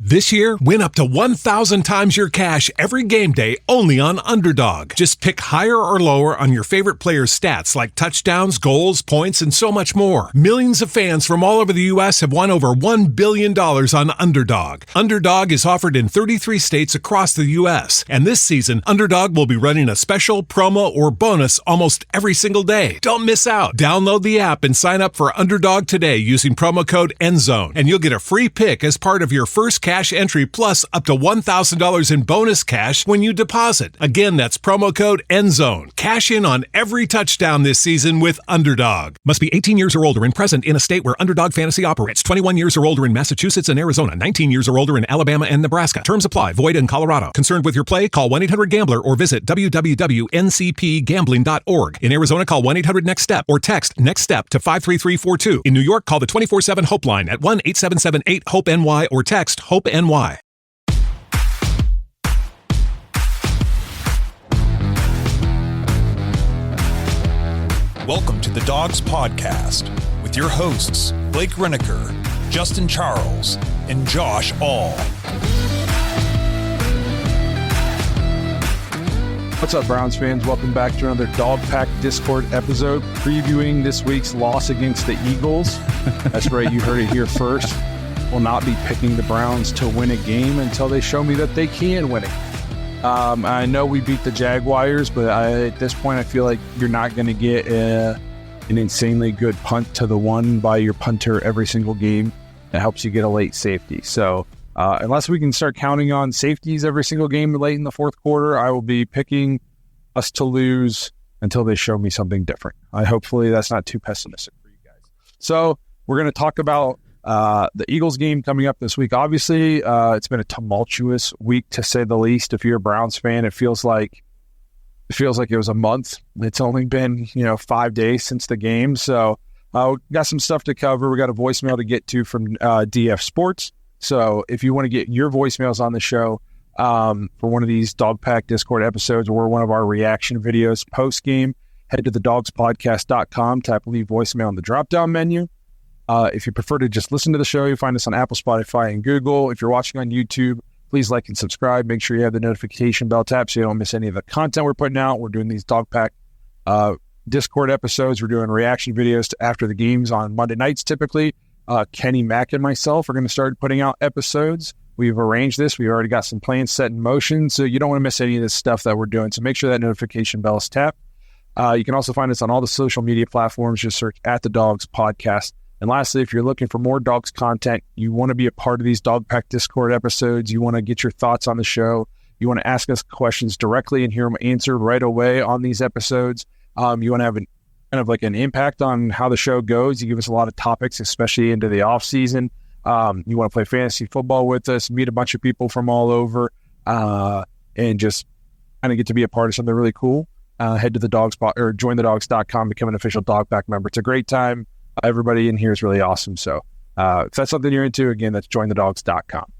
This year, win up to 1,000 times your cash every game day only on Underdog. Just pick higher or lower on your favorite players' stats like touchdowns, goals, points, and so much more. Millions of fans from all over the U.S. have won over $1 billion on Underdog. Underdog is offered in 33 states across the U.S. And this season, Underdog will be running a special, promo, or bonus almost every single day. Don't miss out. Download the app and sign up for Underdog today using promo code ENDZONE. And you'll get a free pick as part of your first cash entry plus up to $1,000 in bonus cash when you deposit. Again, that's promo code ENDZONE. Cash in on every touchdown this season with Underdog. Must be 18 years or older and present in a state where Underdog Fantasy operates. 21 years or older in Massachusetts and Arizona. 19 years or older in Alabama and Nebraska. Terms apply. Void in Colorado. Concerned with your play? Call 1-800-GAMBLER or visit www.ncpgambling.org. In Arizona, call 1-800-NEXT-STEP or text NEXT STEP to 53342. In New York, call the 24/7 Hope line at 1-877-8-HOPE-NY or text HOPE-NY. Welcome to the Dogs Podcast with your hosts, Blake Reneker, Justin Charles, and Josh All. What's up, Browns fans? Welcome back to another Dog Pack Discord episode, previewing this week's loss against the Eagles. That's right, you heard it here first. Will not be picking the Browns to win a game until they show me that they can win it. I know we beat the Jaguars, but at this point I feel like you're not going to get an insanely good punt to the one by your punter every single game that helps you get a late safety. So unless we can start counting on safeties every single game late in the fourth quarter, I will be picking us to lose until they show me something different. Hopefully that's not too pessimistic for you guys. So we're going to talk about the Eagles game coming up this week. Obviously, it's been a tumultuous week to say the least. If you're a Browns fan, it feels like it was a month. It's only been 5 days since the game. So we got some stuff to cover. We got a voicemail to get to from DF Sports. So if you want to get your voicemails on the show for one of these Dog Pack Discord episodes or one of our reaction videos post game, head to thedogspodcast.com, type leave voicemail in the drop-down menu. If you prefer to just listen to the show, you find us on Apple, Spotify, and Google. If you're watching on YouTube, please like and subscribe. Make sure you have the notification bell tapped so you don't miss any of the content we're putting out. We're doing these Dog Pack Discord episodes. We're doing reaction videos after the games on Monday nights typically. Kenny Mack and myself are going to start putting out episodes. We've arranged this. We've already got some plans set in motion, so you don't want to miss any of this stuff that we're doing. So make sure that notification bell is tapped. You can also find us on all the social media platforms. Just search at the Dogs Podcast. And lastly, if you're looking for more Dogs content, you want to be a part of these Dog Pack Discord episodes, you want to get your thoughts on the show, you want to ask us questions directly and hear them answered right away on these episodes, you want to have an impact on how the show goes. You give us a lot of topics, especially into the off season. You want to play fantasy football with us, meet a bunch of people from all over, and just kind of get to be a part of something really cool. Head to the Dogs or jointhedogs.com, become an official Dog Pack member. It's a great time. Everybody in here is really awesome. So if that's something you're into, again, that's jointhedogs.com.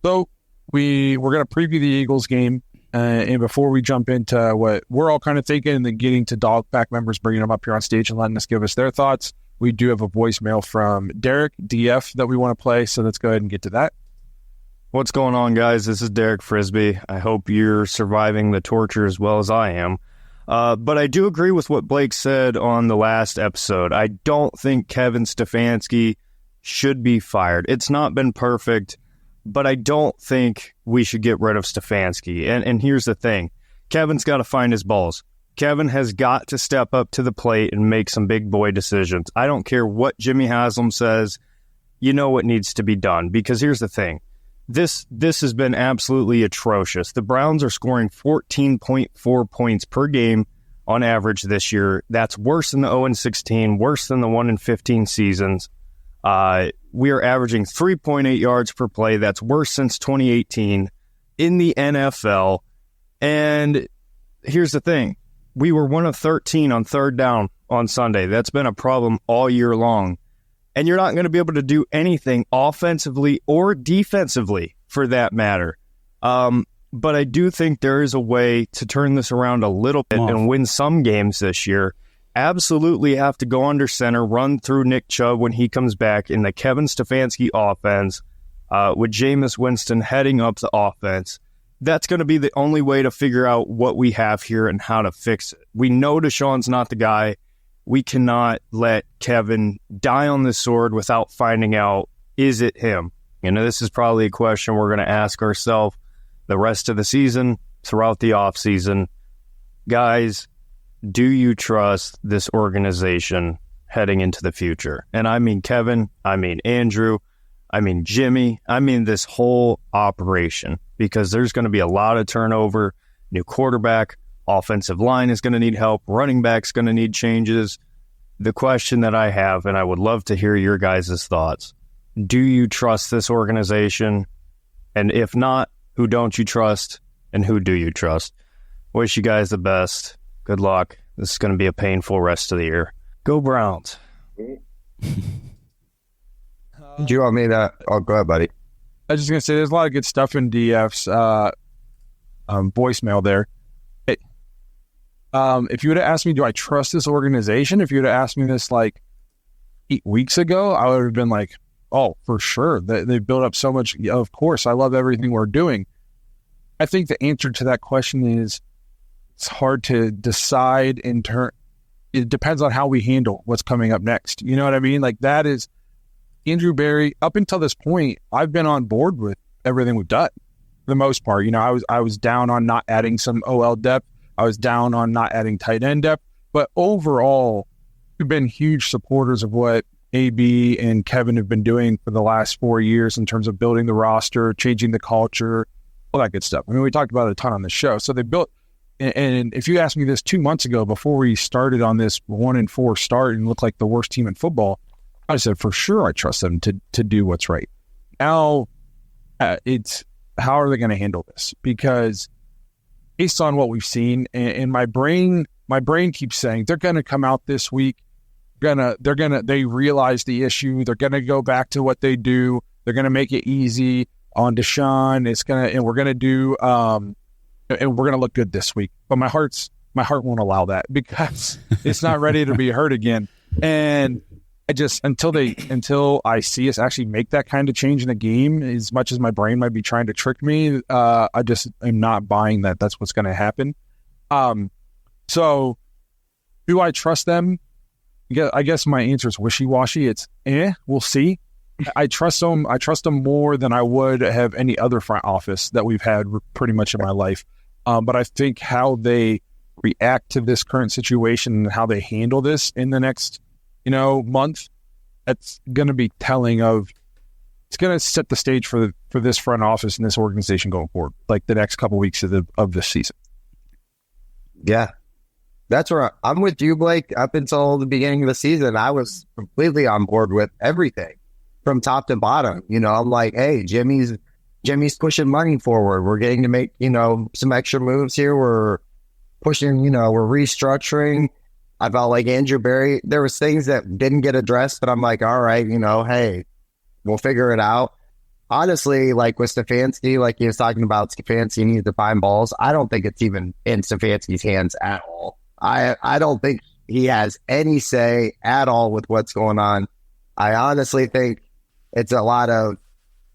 So we're going to preview the Eagles game. And before we jump into what we're all kind of thinking and then getting to Dog Pack members, bringing them up here on stage and letting us give us their thoughts, we do have a voicemail from Derek DF that we want to play. So let's go ahead and get to that. What's going on, guys? This is Derek Frisbee. I hope you're surviving the torture as well as I am. But I do agree with what Blake said on the last episode. I don't think Kevin Stefanski should be fired. It's not been perfect, but I don't think we should get rid of Stefanski. And here's the thing. Kevin's got to find his balls. Kevin has got to step up to the plate and make some big boy decisions. I don't care what Jimmy Haslam says. You know what needs to be done. Because here's the thing. This has been absolutely atrocious. The Browns are scoring 14.4 points per game on average this year. That's worse than the 0-16, worse than the 1-15 seasons. We are averaging 3.8 yards per play. That's worse since 2018 in the NFL. And here's the thing. We were 1 of 13 on third down on Sunday. That's been a problem all year long. And you're not going to be able to do anything offensively or defensively for that matter. But I do think there is a way to turn this around a little bit and win some games this year. Absolutely have to go under center, run through Nick Chubb when he comes back in the Kevin Stefanski offense. with Jameis Winston heading up the offense, that's going to be the only way to figure out what we have here and how to fix it. We know Deshaun's not the guy. We cannot let Kevin die on this sword without finding out, is it him? This is probably a question we're going to ask ourselves the rest of the season, throughout the offseason. Guys, do you trust this organization heading into the future? And I mean Kevin, I mean Andrew, I mean Jimmy, I mean this whole operation, because there's going to be a lot of turnover, new quarterback, offensive line is going to need help, running back's going to need changes. The question that I have, and I would love to hear your guys' thoughts, do you trust this organization? And if not, who don't you trust? And who do you trust? Wish you guys the best. Good luck. This is going to be a painful rest of the year. Go Browns. Do you want me to? Oh, go ahead, buddy. I was just going to say, there's a lot of good stuff in DF's voicemail there. If you would have asked me, do I trust this organization? If you would have asked me this like 8 weeks ago, I would have been like, oh, for sure. They built up so much. Yeah, of course, I love everything we're doing. I think the answer to that question is it's hard to decide in turn. It depends on how we handle what's coming up next. You know what I mean? Like, that is Andrew Berry. Up until this point, I've been on board with everything we've done for the most part. I was down on not adding some OL depth. I was down on not adding tight end depth. But overall, we've been huge supporters of what AB and Kevin have been doing for the last 4 years in terms of building the roster, changing the culture, all that good stuff. I mean, we talked about it a ton on the show. So they built, and if you asked me this 2 months ago before we started on this 1-4 start and looked like the worst team in football, I said for sure I trust them to do what's right. Now, it's how are they going to handle this? Because based on what we've seen, and my brain keeps saying they're going to come out this week. They realize the issue. They're going to go back to what they do. They're going to make it easy on Deshaun. And we're going to do, and we're going to look good this week. But my heart won't allow that because it's not ready to be hurt again. And I just, until I see us actually make that kind of change in a game, as much as my brain might be trying to trick me, I just am not buying that that's what's going to happen. So do I trust them? I guess my answer is wishy-washy. It's we'll see. I trust them. I trust them more than I would have any other front office that we've had pretty much in my life. But I think how they react to this current situation and how they handle this in the next, month, that's going to be telling of. It's going to set the stage for this front office and this organization going forward, like the next couple weeks of this season. Yeah. That's where I'm with you, Blake. Up until the beginning of the season, I was completely on board with everything from top to bottom. I'm like, hey, Jimmy's pushing money forward. We're getting to make, some extra moves here. We're pushing, we're restructuring. I felt like Andrew Berry, there was things that didn't get addressed, but I'm like, all right, hey, we'll figure it out. Honestly, like with Stefanski, like he was talking about, Stefanski needs to find balls. I don't think it's even in Stefanski's hands at all. I don't think he has any say at all with what's going on. I honestly think it's a lot of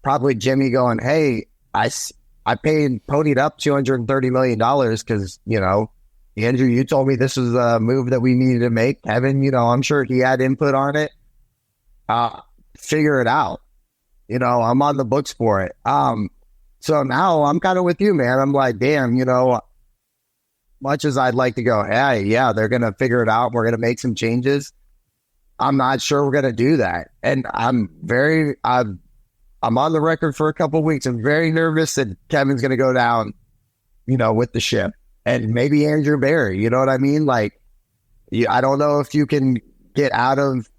probably Jimmy going, hey, I ponied up $230 million because, Andrew, you told me this was a move that we needed to make. Kevin, I'm sure he had input on it. Figure it out. I'm on the books for it. So now I'm kind of with you, man. I'm like, damn, much as I'd like to go, hey, yeah, they're going to figure it out. We're going to make some changes. I'm not sure we're going to do that. And I'm on the record for a couple of weeks. I'm very nervous that Kevin's going to go down, with the ship. And maybe Andrew Berry, you know what I mean? Like, I don't know if you can get out of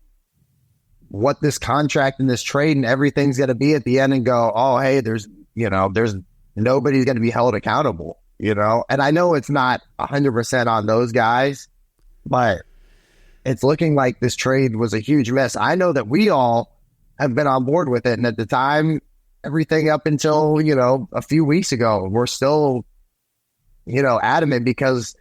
what this contract and this trade and everything's going to be at the end and go, oh, hey, there's nobody's going to be held accountable. And I know it's not 100% on those guys, but it's looking like this trade was a huge mess. I know that we all have been on board with it. And at the time, everything up until, a few weeks ago, we're still, adamant because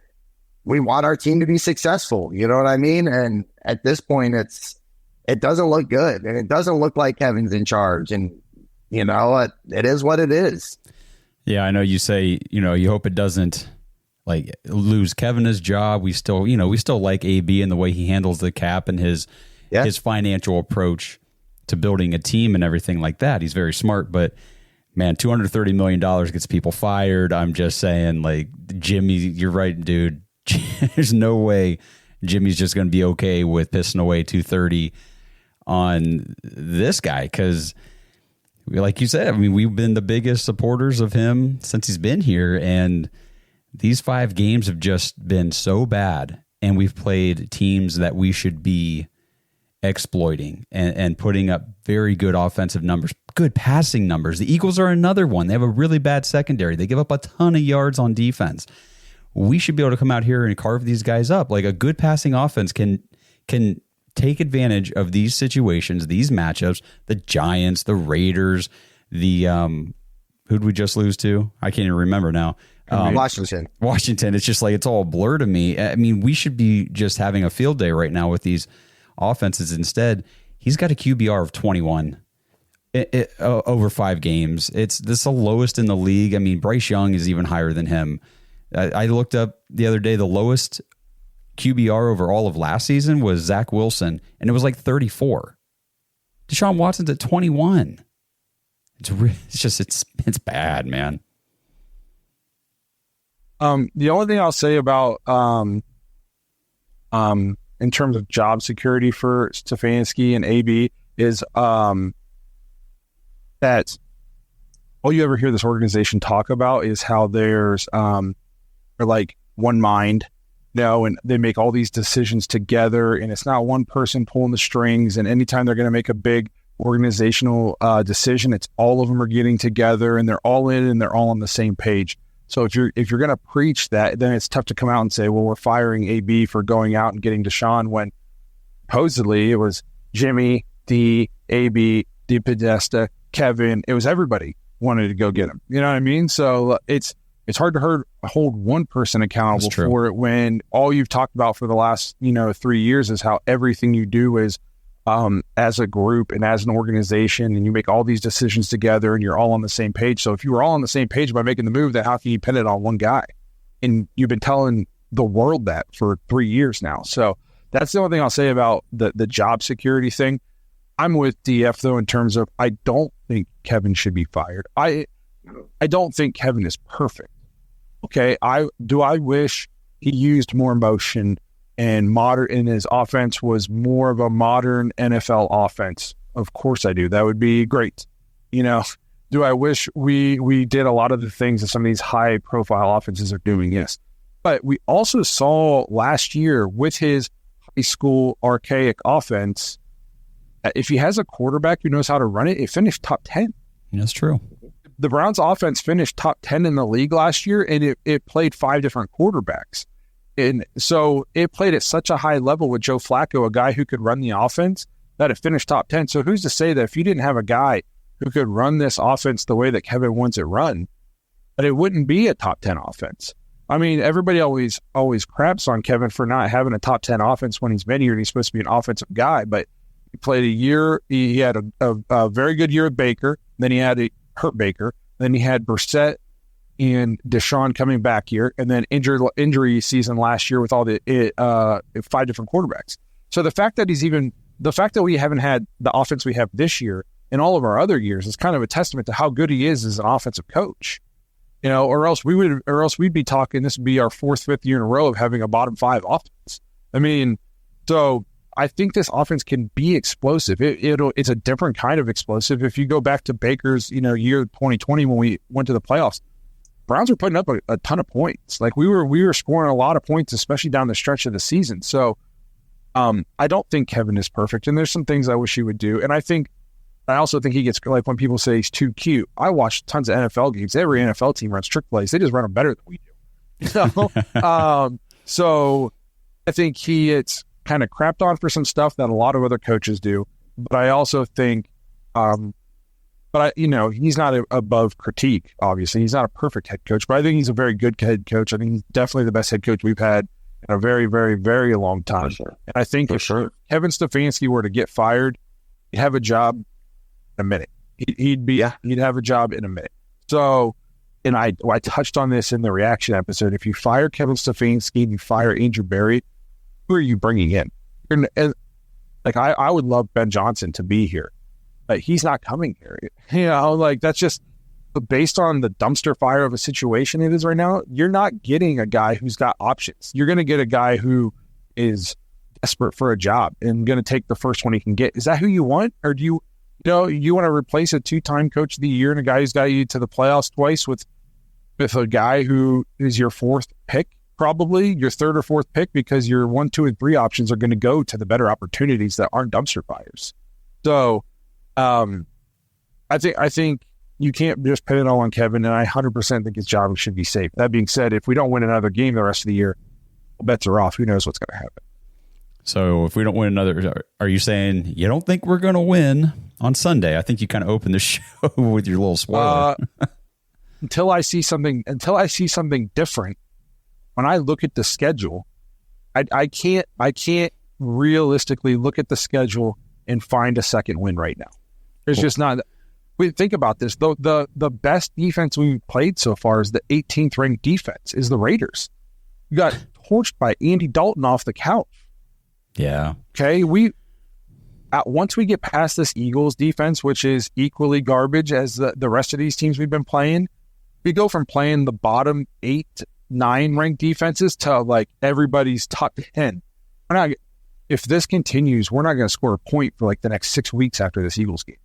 we want our team to be successful. You know what I mean? And at this point, it doesn't look good. And it doesn't look like Kevin's in charge. And it is what it is. Yeah, I know you say, you hope it doesn't like lose Kevin his job. We still like AB and the way he handles the cap and his financial approach to building a team and everything like that. He's very smart, but man, $230 million gets people fired. I'm just saying, like, Jimmy, you're right, dude. There's no way Jimmy's just going to be okay with pissing away 230 on this guy because, like you said, I mean, we've been the biggest supporters of him since he's been here, and these 5 games have just been so bad, and we've played teams that we should be exploiting and putting up very good offensive numbers, good passing numbers. The Eagles are another one. They have a really bad secondary. They give up a ton of yards on defense. We should be able to come out here and carve these guys up. Like a good passing offense can take advantage of these situations, these matchups, the Giants, the Raiders, the who'd we just lose to? I can't even remember now. Washington. It's just like, it's all a blur to me. I mean, we should be just having a field day right now with these offenses. Instead, he's got a QBR of 21 over 5 games. This is the lowest in the league. I mean, Bryce Young is even higher than him. I looked up the other day, the lowest QBR over all of last season was Zach Wilson, and it was like 34. Deshaun Watson's at 21. It's bad, man. The only thing I'll say about in terms of job security for Stefanski and AB is that all you ever hear this organization talk about is how they're like one mind, and they make all these decisions together, and it's not one person pulling the strings. And anytime they're going to make a big organizational decision, it's all of them are getting together and they're all in and they're all on the same page. So if you're going to preach that, then it's tough to come out and say, well, we're firing AB for going out and getting Deshaun, when supposedly it was Jimmy, D, AB, D Podesta, Kevin. It was everybody wanted to go get him. You know what I mean? So it's hard to hold one person accountable for it when all you've talked about for the last 3 years is how everything you do is as a group and as an organization, and you make all these decisions together and you're all on the same page. So if you were all on the same page by making the move, then how can you pin it on one guy? And you've been telling the world that for 3 years now. So that's the only thing I'll say about the job security thing. I'm with DF though, in terms of, I don't think Kevin should be fired. I don't think Kevin is perfect. Okay. I wish he used more emotion and his offense was more of a modern NFL offense. Of course I do. That would be great. Do I wish we did a lot of the things that some of these high profile offenses are doing? Yes. But we also saw last year with his high school archaic offense, if he has a quarterback who knows how to run it, it finished top 10. That's true. The Browns offense finished top 10 in the league last year, and it played 5 different quarterbacks. And so it played at such a high level with Joe Flacco, a guy who could run the offense, that it finished top 10. So who's to say that if you didn't have a guy who could run this offense the way that Kevin wants it run, that it wouldn't be a top 10 offense? I mean, everybody always craps on Kevin for not having a top 10 offense when he's been here and he's supposed to be an offensive guy. But he played a year. He had a very good year with Baker. Then he had a hurt Baker. Then he had Brissett and Deshaun coming back here, and then injury season last year with all the 5 different quarterbacks. So the fact that we haven't had the offense we have this year in all of our other years is kind of a testament to how good he is as an offensive coach. Or else we'd be talking, this would be our 4th, 5th year in a row of having a bottom 5 offense. I mean, so I think this offense can be explosive. It's a different kind of explosive. If you go back to Baker's, year 2020 when we went to the playoffs, Browns were putting up a ton of points. Like we were scoring a lot of points, especially down the stretch of the season. So I don't think Kevin is perfect, and there's some things I wish he would do. And I also think he gets, like when people say he's too cute. I watch tons of NFL games. Every NFL team runs trick plays. They just run them better than we do. So I think he gets kind of crapped on for some stuff that a lot of other coaches do. But I also think, he's not above critique, obviously. He's not a perfect head coach, but I think he's a very good head coach. I think he's definitely the best head coach we've had in a very, very, very long time. Sure. And I think if Kevin Stefanski were to get fired, he'd have a job in a minute. He'd have a job in a minute. So, and I touched on this in the reaction episode. If you fire Kevin Stefanski and you fire Andrew Berry, who are you bringing in? And like I would love Ben Johnson to be here, but he's not coming here. You know, like that's just based on the dumpster fire of a situation it is right now. You're not getting a guy who's got options. You're going to get a guy who is desperate for a job and going to take the first one he can get. Is that who you want, or do you want to replace a 2-time coach of the year and a guy who's got you to the playoffs twice with a guy who is your 4th pick? Probably your 3rd or 4th pick, because your 1, 2, and 3 options are going to go to the better opportunities that aren't dumpster fires. So, I think you can't just put it all on Kevin, and I 100% think his job should be safe. That being said, if we don't win another game the rest of the year, bets are off. Who knows what's going to happen? So, if we don't win another, are you saying you don't think we're going to win on Sunday? I think you kind of opened the show with your little spoiler. Until I see something different. When I look at the schedule, I can't realistically look at the schedule and find a second win right now. There's just not. We think about this. The best defense we've played so far is the 18th ranked defense is the Raiders. We got torched by Andy Dalton off the couch. Yeah. Okay. Once we get past this Eagles defense, which is equally garbage as the rest of these teams we've been playing, we go from playing the bottom 8, 9 ranked defenses to like everybody's top 10. If this continues, we're not going to score a point for like the next 6 weeks after this Eagles game.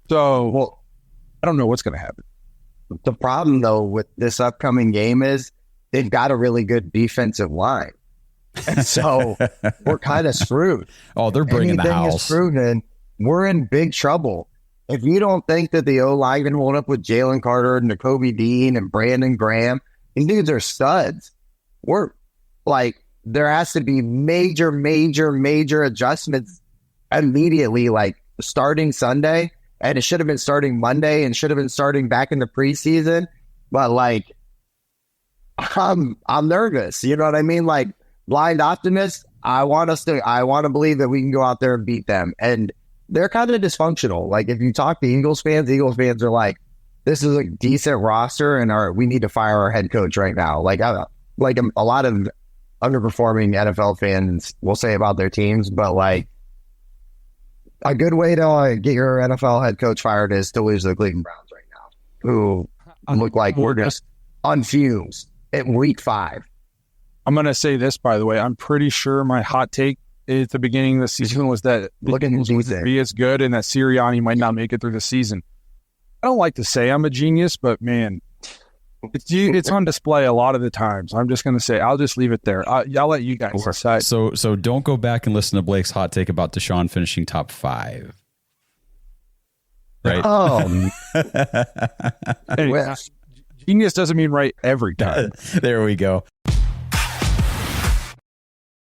So, well, I don't know what's going to happen. The problem though with this upcoming game is they've got a really good defensive line. And so we're kind of screwed. Oh, they're bringing the house. Is proven, we're in big trouble. If you don't think that the O-line can hold up with Jalen Carter and Nakobe Dean and Brandon Graham, these dudes are studs. We're like, there has to be major adjustments immediately, like starting Sunday. And it should have been starting Monday and should have been starting back in the preseason. But like, I'm nervous. You know what I mean? Like, blind optimist, I want to believe that we can go out there and beat them. And they're kind of dysfunctional. Like, if you talk to Eagles fans are like, this is a decent roster and we need to fire our head coach right now. Like a lot of underperforming NFL fans will say about their teams, but like, a good way to get your NFL head coach fired is to lose the Cleveland Browns right now, who look like we're just on fumes in week 5. I'm going to say this, by the way. I'm pretty sure my hot take at the beginning of the season was that the Eagles would be as good and that Sirianni might not make it through the season. I don't like to say I'm a genius, but man, it's on display a lot of the times. I'm just going to say, I'll just leave it there. I'll let you guys decide. So don't go back and listen to Blake's hot take about Deshaun finishing top 5. Right? Oh. Anyway, genius doesn't mean right every time. There we go.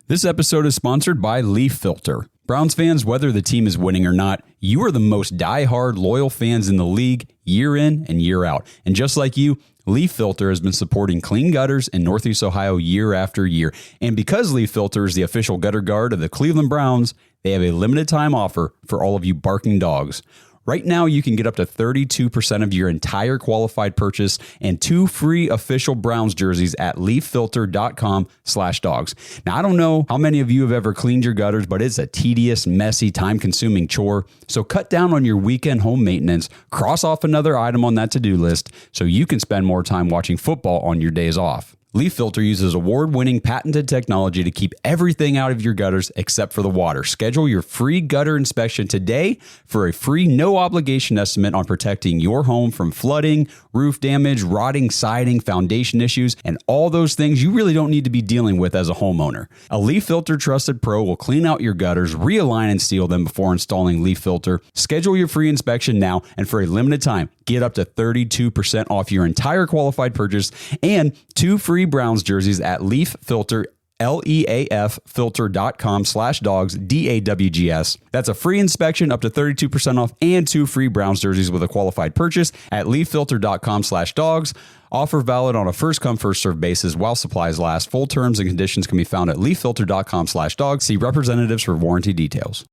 This episode is sponsored by Leaf Filter. Browns fans, whether the team is winning or not, you are the most die-hard, loyal fans in the league, year in and year out. And just like you, Leaf Filter has been supporting clean gutters in Northeast Ohio year after year. And because Leaf Filter is the official gutter guard of the Cleveland Browns, they have a limited time offer for all of you barking dogs. Right now, you can get up to 32% of your entire qualified purchase and 2 free official Browns jerseys at leaffilter.com/dogs. Now, I don't know how many of you have ever cleaned your gutters, but it's a tedious, messy, time-consuming chore. So cut down on your weekend home maintenance, cross off another item on that to-do list so you can spend more time watching football on your days off. Leaf Filter uses award-winning patented technology to keep everything out of your gutters except for the water. Schedule your free gutter inspection today for a free no-obligation estimate on protecting your home from flooding, roof damage, rotting siding, foundation issues, and all those things you really don't need to be dealing with as a homeowner. A Leaf Filter trusted pro will clean out your gutters, realign and seal them before installing Leaf Filter. Schedule your free inspection now, and for a limited time, get up to 32% off your entire qualified purchase and 2 free Browns jerseys at Leaf Filter, leaffilter.com/dogs, DAWGS. That's a free inspection, up to 32% off, and 2 free Browns jerseys with a qualified purchase at leaffilter.com/dogs. Offer valid on a first-come, first-served basis while supplies last. Full terms and conditions can be found at leaffilter.com/dogs. See representatives for warranty details.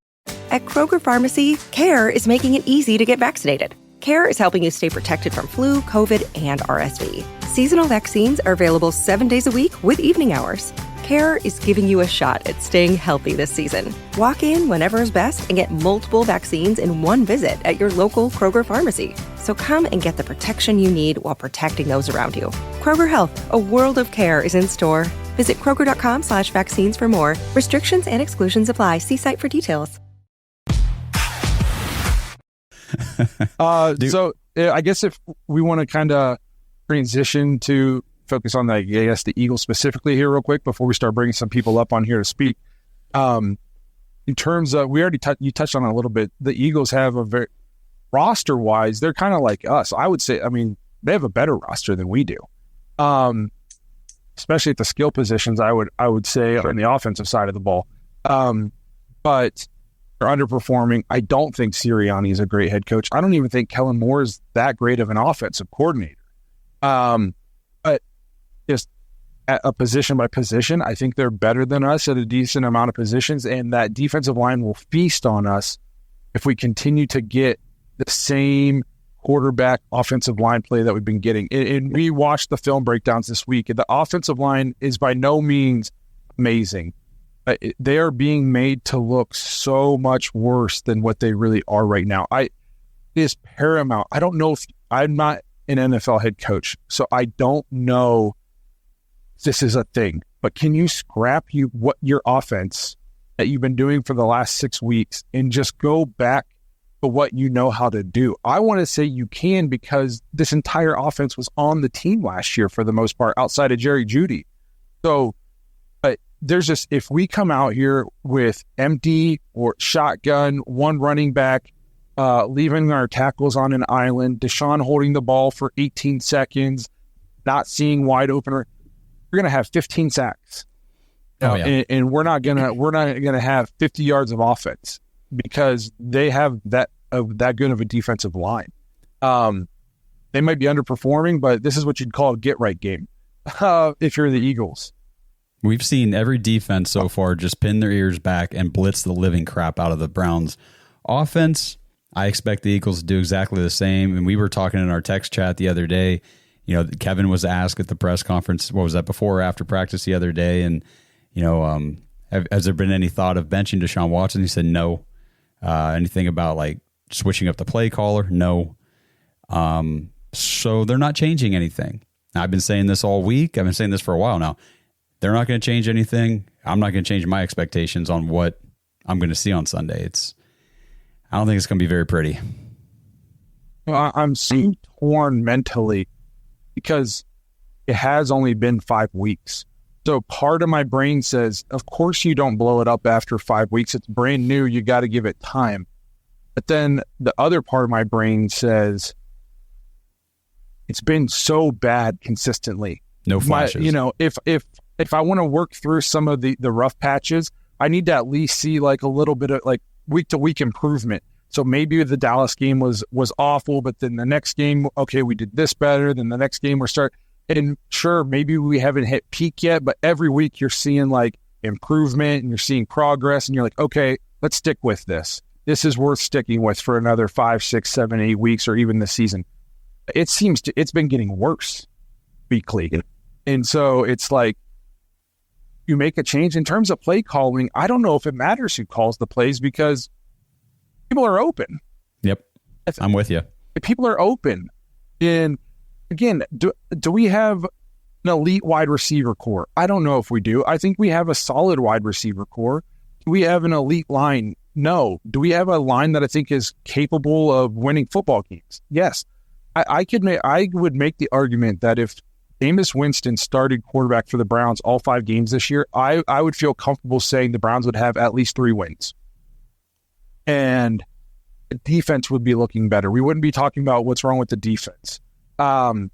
At Kroger Pharmacy, CARE is making it easy to get vaccinated. CARE is helping you stay protected from flu, COVID, and RSV. Seasonal vaccines are available 7 days a week with evening hours. CARE is giving you a shot at staying healthy this season. Walk in whenever is best and get multiple vaccines in one visit at your local Kroger pharmacy. So come and get the protection you need while protecting those around you. Kroger Health, a world of care is in store. Visit Kroger.com/vaccines for more. Restrictions and exclusions apply. See site for details. So I guess if we want to kind of transition to focus on the Eagles specifically here real quick before we start bringing some people up on here to speak. In terms of, we already you touched on it a little bit. The Eagles have a very roster wise, they're kind of like us. I would say, I mean, they have a better roster than we do. Especially at the skill positions, I would say on the offensive side of the ball. But they're underperforming. I don't think Sirianni is a great head coach. I don't even think Kellen Moore is that great of an offensive coordinator. But just at a position by position, I think they're better than us at a decent amount of positions, and that defensive line will feast on us if we continue to get the same quarterback offensive line play that we've been getting. And we watched the film breakdowns this week, and the offensive line is by no means amazing. They are being made to look so much worse than what they really are right now. It is paramount. I don't know if I'm not an NFL head coach, so I don't know if this is a thing, but can you scrap what your offense that you've been doing for the last 6 weeks and just go back to what you know how to do? I want to say you can, because this entire offense was on the team last year for the most part, outside of Jerry Jeudy. So there's just, if we come out here with empty or shotgun, one running back, leaving our tackles on an island, Deshaun holding the ball for 18 seconds, not seeing wide open, we're going to have 15 sacks. And we're not gonna have 50 yards of offense because they have that good of a defensive line. They might be underperforming, but this is what you'd call a get right game if you're the Eagles. We've seen every defense so far just pin their ears back and blitz the living crap out of the Browns. Offense, I expect the Eagles to do exactly the same. And we were talking in our text chat the other day. You know, Kevin was asked at the press conference, what was that, before or after practice the other day? And, you know, has there been any thought of benching Deshaun Watson? He said no. Anything about like switching up the play caller? No. So they're not changing anything. I've been saying this all week. I've been saying this for a while now. They're not going to change anything. I'm not going to change my expectations on what I'm going to see on Sunday. I don't think it's going to be very pretty. Well, I'm so torn mentally because it has only been 5 weeks. So part of my brain says, of course you don't blow it up after 5 weeks. It's brand new. You got to give it time. But then the other part of my brain says, it's been so bad consistently. No flashes. If I want to work through some of the rough patches, I need to at least see like a little bit of like week to week improvement. So maybe the Dallas game was awful, but then the next game, okay, we did this better. Then the next game and sure, maybe we haven't hit peak yet, but every week you're seeing like improvement and you're seeing progress and you're like, okay, let's stick with this. This is worth sticking with for another 5, 6, 7, 8 weeks or even the season. It's been getting worse weekly. And so it's like, you make a change in terms of play calling. I don't know if it matters who calls the plays because people are open. Yep. I'm with you. People are open. And again, do we have an elite wide receiver core? I don't know if we do. I think we have a solid wide receiver core. Do we have an elite line? No. Do we have a line that I think is capable of winning football games? Yes. I would make the argument that if Jameis Winston started quarterback for the Browns all 5 games this year, I would feel comfortable saying the Browns would have at least 3 wins. And the defense would be looking better. We wouldn't be talking about what's wrong with the defense. And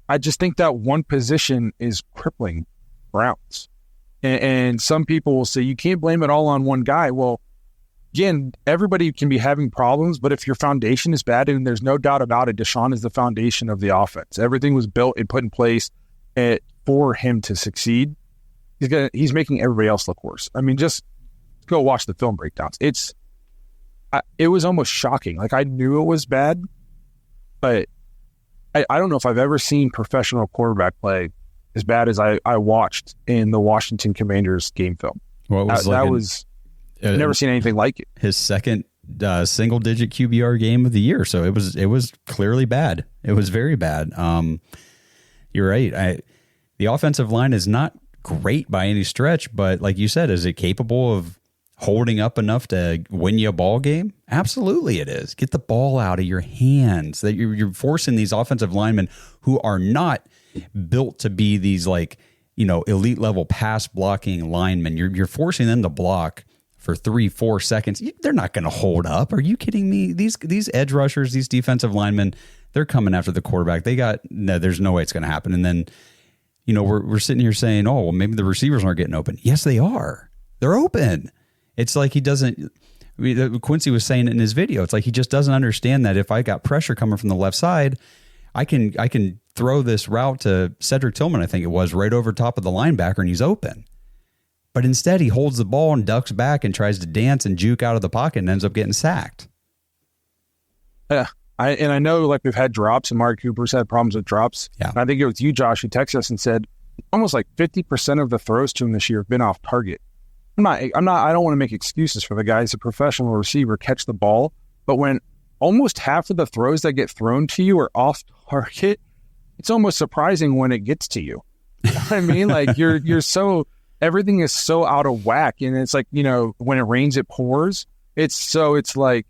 I just think that one position is crippling Browns. And some people will say, you can't blame it all on one guy. Well, again, everybody can be having problems, but if your foundation is bad, and there's no doubt about it, Deshaun is the foundation of the offense. Everything was built and put in place for him to succeed. He's making everybody else look worse. I mean, just go watch the film breakdowns. It's it was almost shocking. Like, I knew it was bad, but I don't know if I've ever seen professional quarterback play as bad as I watched in the Washington Commanders game film. Well, I've never seen anything like it. His second single-digit QBR game of the year, so it was clearly bad. It was very bad. You're right. The offensive line is not great by any stretch, but like you said, is it capable of holding up enough to win you a ball game? Absolutely it is. Get the ball out of your hands. That you're forcing these offensive linemen who are not built to be these elite level pass blocking linemen. You're forcing them to block for 3-4 seconds. They're not going to hold up. Are you kidding me? These edge rushers, these defensive linemen, they're coming after the quarterback. There's no way it's going to happen. And then, we're sitting here saying, oh, well, maybe the receivers aren't getting open. Yes, they are. They're open. It's like he doesn't. Quincy was saying it in his video. It's like he just doesn't understand that if I got pressure coming from the left side, I can throw this route to Cedric Tillman, I think it was, right over top of the linebacker, and he's open. But instead, he holds the ball and ducks back and tries to dance and juke out of the pocket and ends up getting sacked. Yeah, I know, like, we've had drops, and Mark Cooper's had problems with drops. Yeah. And I think it was you, Josh, who texted us and said almost like 50% of the throws to him this year have been off target. I don't want to make excuses for the guy. He's a professional receiver, catch the ball. But when almost half of the throws that get thrown to you are off target, it's almost surprising when it gets to you. You know what I mean? Like, you're so, everything is so out of whack. And it's like, when it rains, it pours. It's like,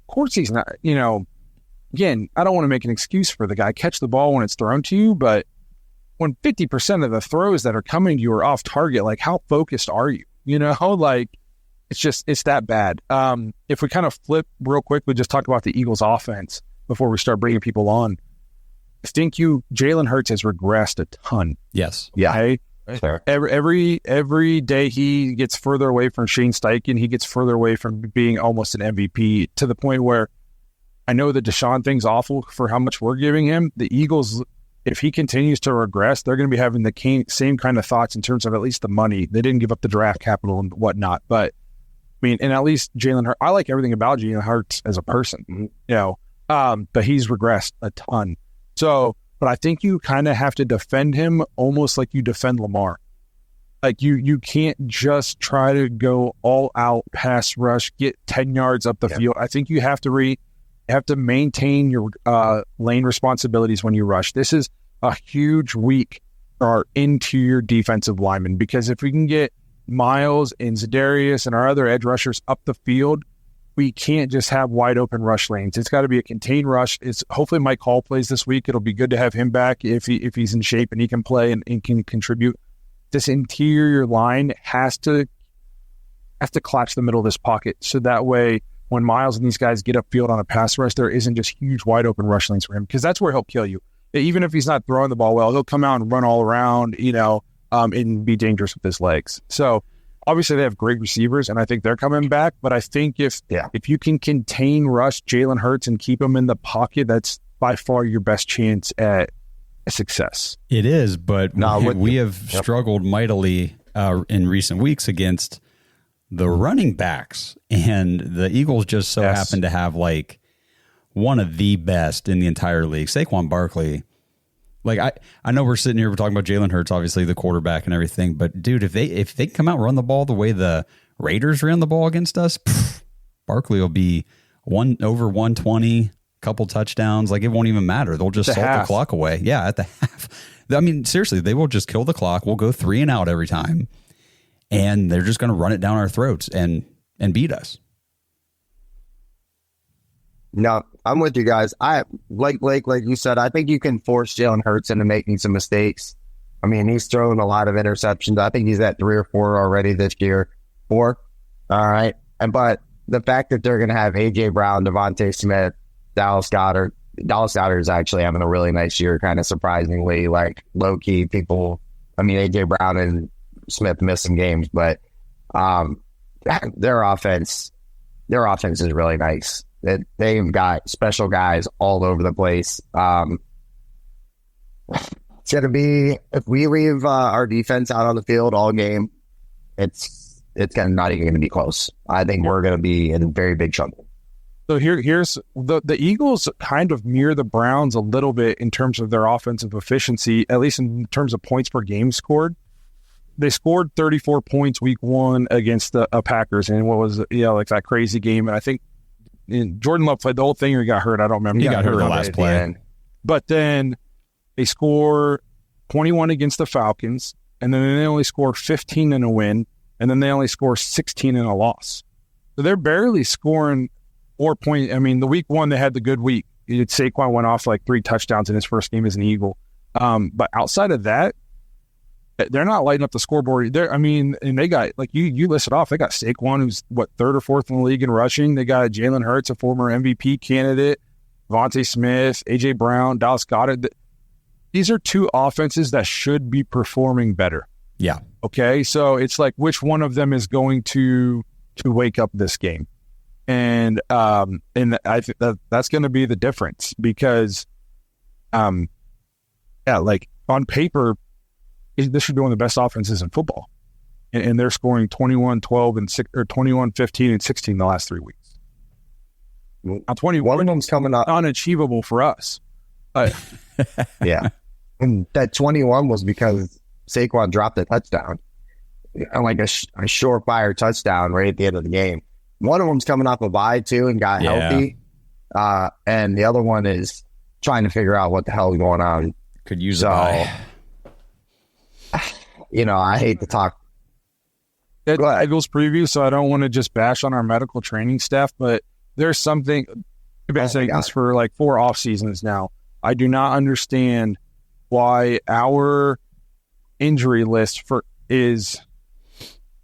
of course he's not, again, I don't want to make an excuse for the guy. Catch the ball when it's thrown to you. But when 50% of the throws that are coming to you are off target, like, how focused are you? It's that bad. If we kind of flip real quick, we just talk about the Eagles offense before we start bringing people on. I think Jalen Hurts has regressed a ton. Yes. Yeah. Okay? Fair. Every day he gets further away from Shane Steichen. He gets further away from being almost an MVP, to the point where I know the Deshaun thing's awful for how much we're giving him. The Eagles, if he continues to regress, they're going to be having the same kind of thoughts in terms of at least the money. They didn't give up the draft capital and whatnot. But, I mean, and at least Jalen Hurts, I like everything about Jalen Hurts as a person, but he's regressed a ton. So, but I think you kind of have to defend him almost like you defend Lamar. Like, you can't just try to go all out pass rush, get 10 yards up the field. I think you have to maintain your lane responsibilities when you rush. This is a huge week for our interior defensive linemen, because if we can get Miles and Za'Darius and our other edge rushers up the field, we can't just have wide open rush lanes. It's got to be a contained rush. Hopefully Mike Hall plays this week. It'll be good to have him back if he's in shape and he can play and can contribute. This interior line has to clutch the middle of this pocket, so that way when Miles and these guys get upfield on a pass rush, there isn't just huge wide open rush lanes for him, because that's where he'll kill you. Even if he's not throwing the ball well, he'll come out and run all around, and be dangerous with his legs. So obviously they have great receivers, and I think they're coming back. But I think if you can contain rush Jalen Hurts and keep him in the pocket, that's by far your best chance at success. It is, but we have struggled mightily in recent weeks against the running backs, and the Eagles just so happen to have like one of the best in the entire league. Saquon Barkley. Like, I know we're sitting here, we're talking about Jalen Hurts, obviously the quarterback and everything, but dude, if they come out and run the ball the way the Raiders ran the ball against us, Barkley will be over 120, couple touchdowns. Like, it won't even matter. They'll just salt the clock away. Yeah, at the half. I mean, seriously, they will just kill the clock. We'll go 3 and out every time, and they're just going to run it down our throats and beat us. No, I'm with you guys. Like you said, I think you can force Jalen Hurts into making some mistakes. I mean, he's thrown a lot of interceptions. I think he's at 3 or 4 already this year. 4. All right. But the fact that they're going to have A.J. Brown, Devontae Smith, Dallas Goedert is actually having a really nice year, kind of surprisingly, like low-key people. I mean, A.J. Brown and Smith missed some games, but their offense is really nice. They've got special guys all over the place. It's going to be, if we leave our defense out on the field all game, it's not even going to be close. I think we're going to be in very big trouble. So here's the Eagles kind of mirror the Browns a little bit in terms of their offensive efficiency, at least in terms of points per game scored. They scored 34 points week 1 against the Packers in what was like that crazy game. And I think Jordan Love played the whole thing or he got hurt. I don't remember. He got hurt the last play. But then they score 21 against the Falcons, and then they only score 15 in a win, and then they only score 16 in a loss. So they're barely scoring 4 points. I mean, the week 1, they had the good week. Saquon went off like 3 touchdowns in his first game as an Eagle. But outside of that, they're not lighting up the scoreboard. And they got, like you listed off, they got Saquon, who's 3rd or 4th in the league in rushing. They got Jalen Hurts, a former MVP candidate, Devontae Smith, A.J. Brown, Dallas Goedert. These are 2 offenses that should be performing better. Yeah. Okay, so it's like which one of them is going to wake up this game? And I think that's going to be the difference because, like on paper, this should be one of the best offenses in football, and they're scoring 21, 12, and 6, or 21, 15, and 16 the last 3 weeks. Now, 21 one of them's coming up unachievable for us. Yeah, and that 21 was because Saquon dropped a touchdown, like a surefire touchdown right at the end of the game. One of them's coming off a bye too and got healthy, and the other one is trying to figure out what the hell is going on. Could use a bye. I hate to talk. It's Eagles preview, so I don't want to just bash on our medical training staff, but there's something. I've been saying this for like 4 off seasons now. I do not understand why our injury list is.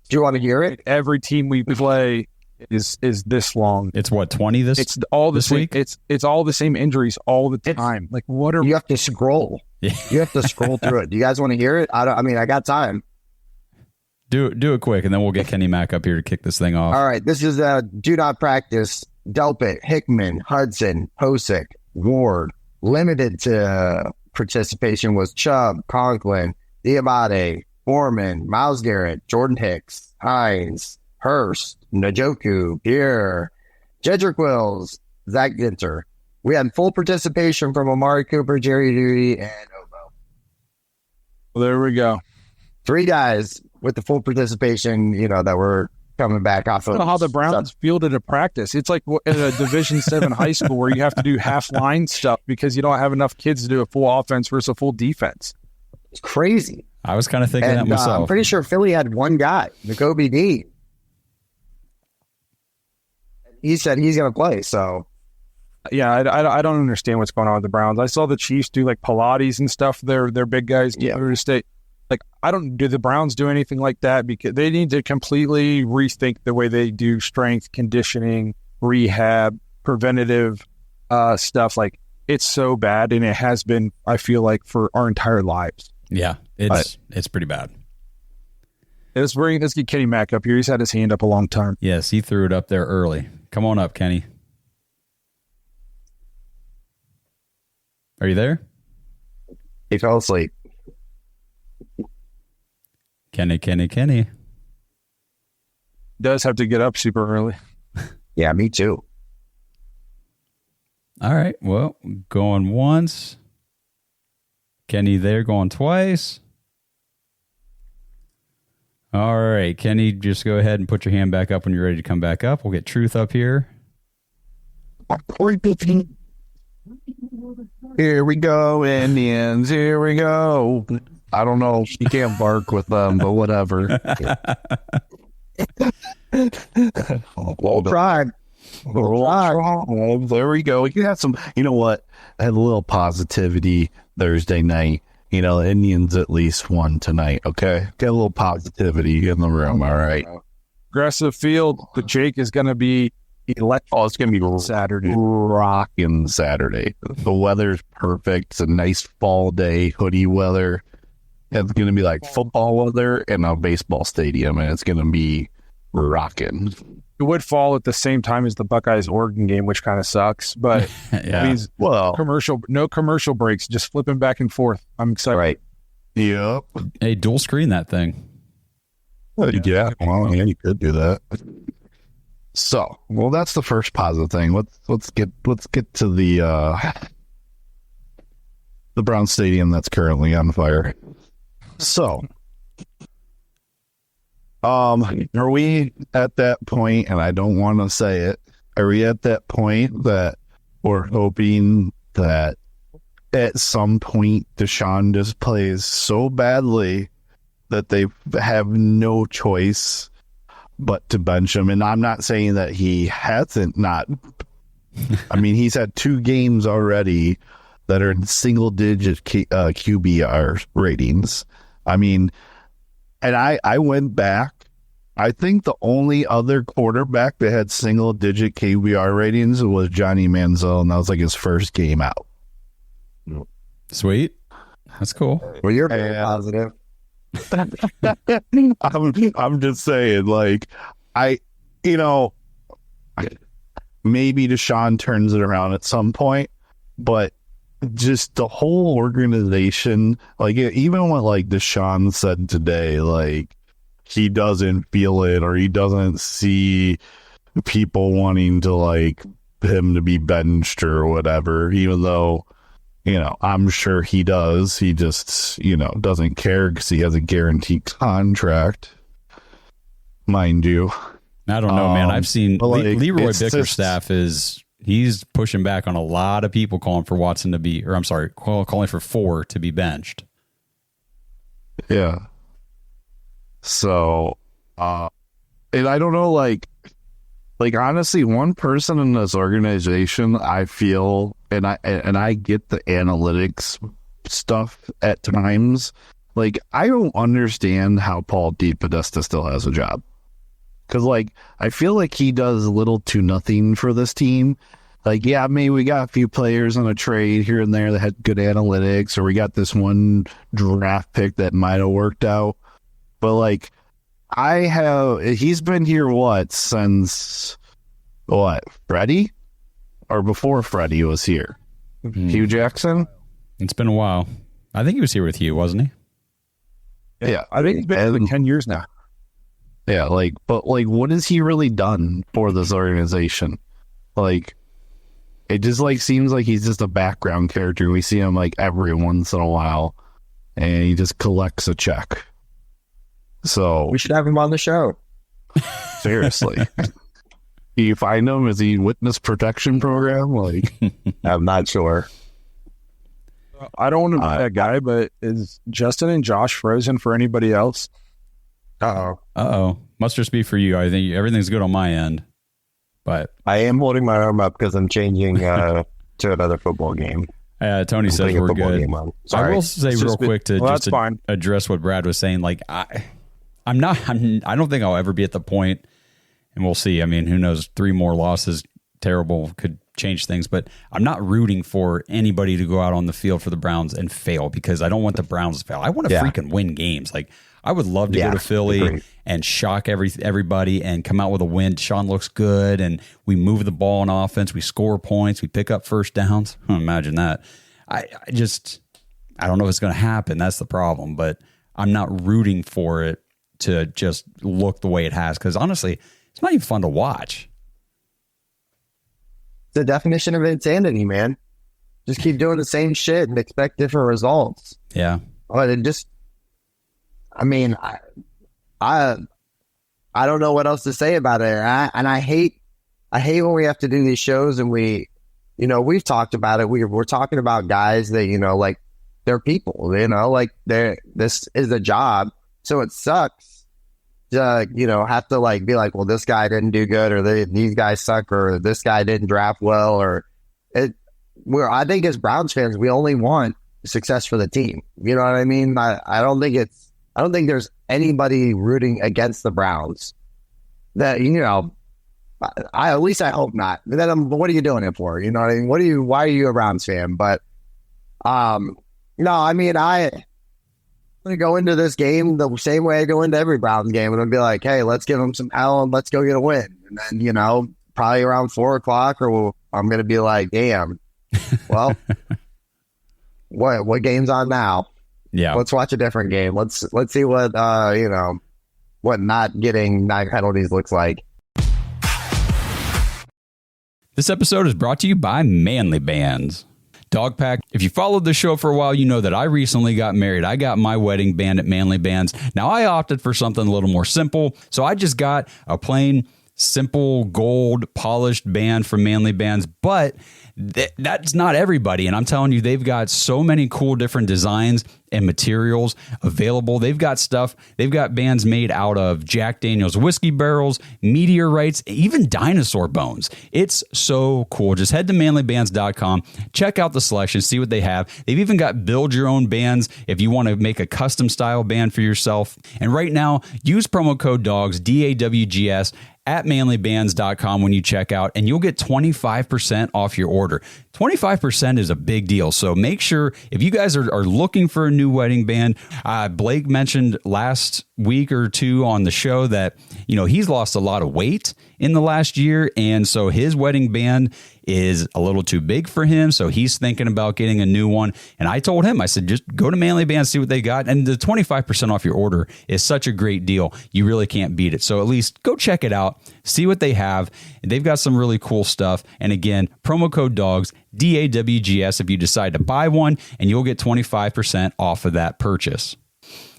Do you want to hear it? Every team we play is this long. It's 20 this. It's all the this same. week? It's all the same injuries all the time. Like what are you have to scroll? You have to scroll through it. Do you guys want to hear it? I got time. Do it quick, and then we'll get Kenny Mack up here to kick this thing off. All right. This is do not practice. Delpit, Hickman, Hudson, Posick, Ward. Limited to participation was Chubb, Conklin, Diabate, Foreman, Myles Garrett, Jordan Hicks, Hines, Hurst, Njoku, Pierre, Jedrick Wills, Zach Ginter. We had full participation from Amari Cooper, Jerry Jeudy, and Obo. Well, there we go. 3 guys with the full participation, that were coming back off of. I don't know how the Browns fielded a practice. It's like in a Division 7 high school where you have to do half line stuff because you don't have enough kids to do a full offense versus a full defense. It's crazy. I was kind of thinking that myself. I'm pretty sure Philly had 1 guy, Nakobe Dean. He said he's going to play, so. Yeah, I don't understand what's going on with the Browns. I saw the Chiefs do like Pilates and stuff. They're big guys. To stay. Like, do the Browns do anything like that? Because they need to completely rethink the way they do strength, conditioning, rehab, preventative stuff. Like, it's so bad, and it has been, I feel like, for our entire lives. Yeah, it's pretty bad. Let's get Kenny Mack up here. He's had his hand up a long time. Yes, he threw it up there early. Come on up, Kenny. Are you there? He fell asleep. Kenny. Does have to get up super early. Yeah, me too. All right. Well, going once. Kenny there, going twice. All right, Kenny, just go ahead and put your hand back up when you're ready to come back up. We'll get Truth up here. Here we go, Indians. Here we go. I don't know. You can't bark with them, but whatever. We'll try. There we go. We can have some, you know what? I had a little positivity Thursday night. Indians at least won tonight, okay? Get a little positivity in the room, all right? Aggressive field. The Jake is going to be electric. Oh, it's going to be Saturday. Rocking Saturday. The weather's perfect. It's a nice fall day, hoodie weather. It's going to be like football weather in a baseball stadium, and it's going to be rocking. It would fall at the same time as the Buckeyes-Oregon game, which kind of sucks, but yeah. Means no commercial breaks, just flipping back and forth. I'm excited. Right. Yep. Hey, dual screen that thing. Yeah. Well, yeah, you could do that. So, well, that's the first positive thing. Let's get to the Brown Stadium that's currently on fire. So, are we at that point, and I don't want to say it, are we at that point that we're hoping that at some point Deshaun just plays so badly that they have no choice but to bench him? And I'm not saying that he hasn't not. I mean, he's had 2 games already that are in single-digit QBR ratings. I mean, and I went back. I think the only other quarterback that had single-digit QBR ratings was Johnny Manziel, and that was like his first game out. Sweet. That's cool. Well, you're very positive. I'm just saying, like, maybe Deshaun turns it around at some point, but just the whole organization, like, even what like Deshaun said today, like, he doesn't feel it, or he doesn't see people wanting to like him to be benched or whatever, even though, I'm sure he does. He just, doesn't care because he has a guaranteed contract, mind you. I don't know, man. I've seen Leroy Bickerstaff he's pushing back on a lot of people calling for Watson to be, or I'm sorry, calling for Ford to be benched. Yeah. So, and I don't know, like honestly, one person in this organization, I feel, and I get the analytics stuff at times. Like, I don't understand how Paul DePodesta still has a job. Because, like, I feel like he does little to nothing for this team. Like, yeah, maybe we got a few players on a trade here and there that had good analytics, or we got this one draft pick that might have worked out. But, like, he's been here, since, Freddie? Or before Freddie was here? Mm-hmm. Hugh Jackson? It's been a while. I think he was here with you, wasn't he? Yeah. I think it's been like 10 years now. Yeah, but what has he really done for this organization? Like, it just, seems like he's just a background character. We see him, every once in a while, and he just collects a check. So we should have him on the show. Seriously. Do you find him? Is he witness protection program? I'm not sure. I don't want to be that guy, but is Justin and Josh frozen for anybody else? Uh-oh. Must just be for you. I think everything's good on my end. But I am holding my arm up because I'm changing to another football game. Tony says we're good. I will say real quick to address what Brad was saying. I don't think I'll ever be at the point, and we'll see. I mean, who knows? 3 more losses, terrible, could change things. But I'm not rooting for anybody to go out on the field for the Browns and fail, because I don't want the Browns to fail. I want to freaking win games. I would love to go to Philly and shock everybody and come out with a win. Sean looks good, and we move the ball on offense. We score points. We pick up first downs. Imagine that. I don't know if it's going to happen. That's the problem. But I'm not rooting for it to just look the way it has, because honestly, it's not even fun to watch. The definition of insanity, man. Just keep doing the same shit and expect different results. Yeah. But I don't know what else to say about it. I hate when we have to do these shows and we've talked about it. We're talking about guys that, they're people, this is a job. So it sucks to, have to be like, well, this guy didn't do good, or these guys suck, or this guy didn't draft well, or I think as Browns fans, we only want success for the team. You know what I mean? I don't think there's anybody rooting against the Browns that, at least I hope not. Then what are you doing it for? You know what I mean? Why are you a Browns fan? But, no, I'm going to go into this game the same way I go into every Browns game, and I'll be like, hey, let's give them some hell and let's go get a win. And then, probably around 4:00, or I'm going to be like, damn, well, what game's on now? Yeah. Let's watch a different game. Let's see what, what not getting 9 penalties looks like. This episode is brought to you by Manly Bands. Dog Pack, if you followed the show for a while, you know that I recently got married. I got my wedding band at Manly Bands. Now, I opted for something a little more simple, so I just got a plain, simple, gold, polished band from Manly Bands, but that's not everybody. And I'm telling you, they've got so many cool different designs and materials available. They've got bands made out of Jack Daniel's whiskey barrels, meteorites, even dinosaur bones. It's so cool. Just head to manlybands.com, check out the selection, see what they have. They've even got build your own bands if you want to make a custom style band for yourself. And right now, use promo code DAWGS, DAWGS, at manlybands.com when you check out, and you'll get 25% off your order. 25% is a big deal. So make sure, if you guys are looking for a new wedding band, Blake mentioned last week or two on the show that, he's lost a lot of weight in the last year. And so his wedding band is a little too big for him. So he's thinking about getting a new one. And I told him, I said, just go to Manly Bands, see what they got. And the 25% off your order is such a great deal. You really can't beat it. So at least go check it out, see what they have. They've got some really cool stuff. And again, promo code DAWGS, DAWGS, if you decide to buy one, and you'll get 25% off of that purchase.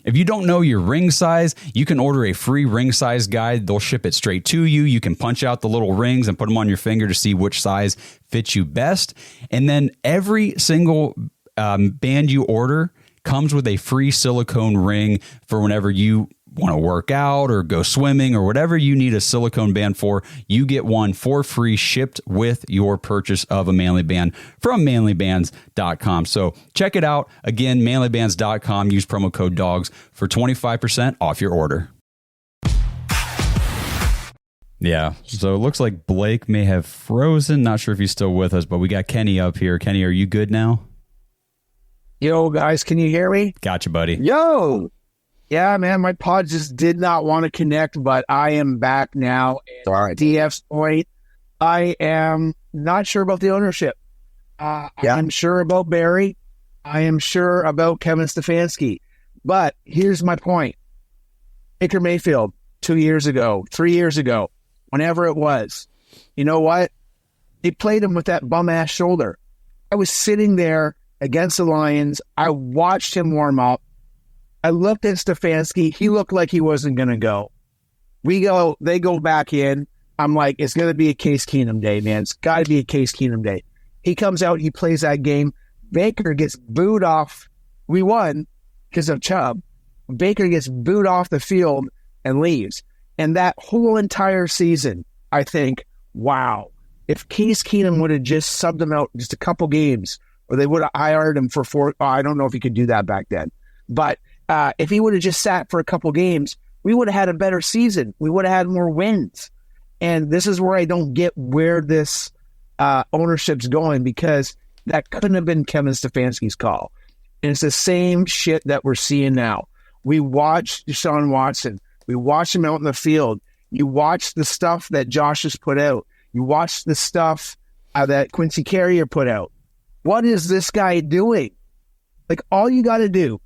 If you don't know your ring size, you can order a free ring size guide. They'll ship it straight to you. You can punch out the little rings and put them on your finger to see which size fits you best. And then every single band you order comes with a free silicone ring for whenever you want to work out or go swimming or whatever you need a silicone band for. You get one for free shipped with your purchase of a Manly Band from manlybands.com. So check it out. Again, manlybands.com. Use promo code DAWGS for 25% off your order. Yeah, so it looks like Blake may have frozen. Not sure if he's still with us, but we got Kenny up here. Kenny, are you good now? Yo, guys, can you hear me? Gotcha, buddy. Yo! Yeah, man, my pod just did not want to connect, but I am back now. All right. DF's point, I am not sure about the ownership. I'm sure about Barry. I am sure about Kevin Stefanski. But here's my point. Baker Mayfield, 2 years ago, 3 years ago, whenever it was, you know what? They played him with that bum-ass shoulder. I was sitting there against the Lions. I watched him warm up. I looked at Stefanski. He looked like he wasn't going to go. They go back in. I'm like, it's going to be a Case Keenum day, man. It's got to be a Case Keenum day. He comes out. He plays that game. Baker gets booed off. We won because of Chubb. Baker gets booed off the field and leaves. And that whole entire season, I think, wow, if Case Keenum would have just subbed him out just a couple games, or they would have hired him for I don't know if he could do that back then. But if he would have just sat for a couple games, we would have had a better season. We would have had more wins. And this is where I don't get where this ownership's going, because that couldn't have been Kevin Stefanski's call. And it's the same shit that we're seeing now. We watched Deshaun Watson. We watched him out in the field. You watch the stuff that Josh has put out. You watch the stuff that Quincy Carrier put out. What is this guy doing? Like, all you got to do,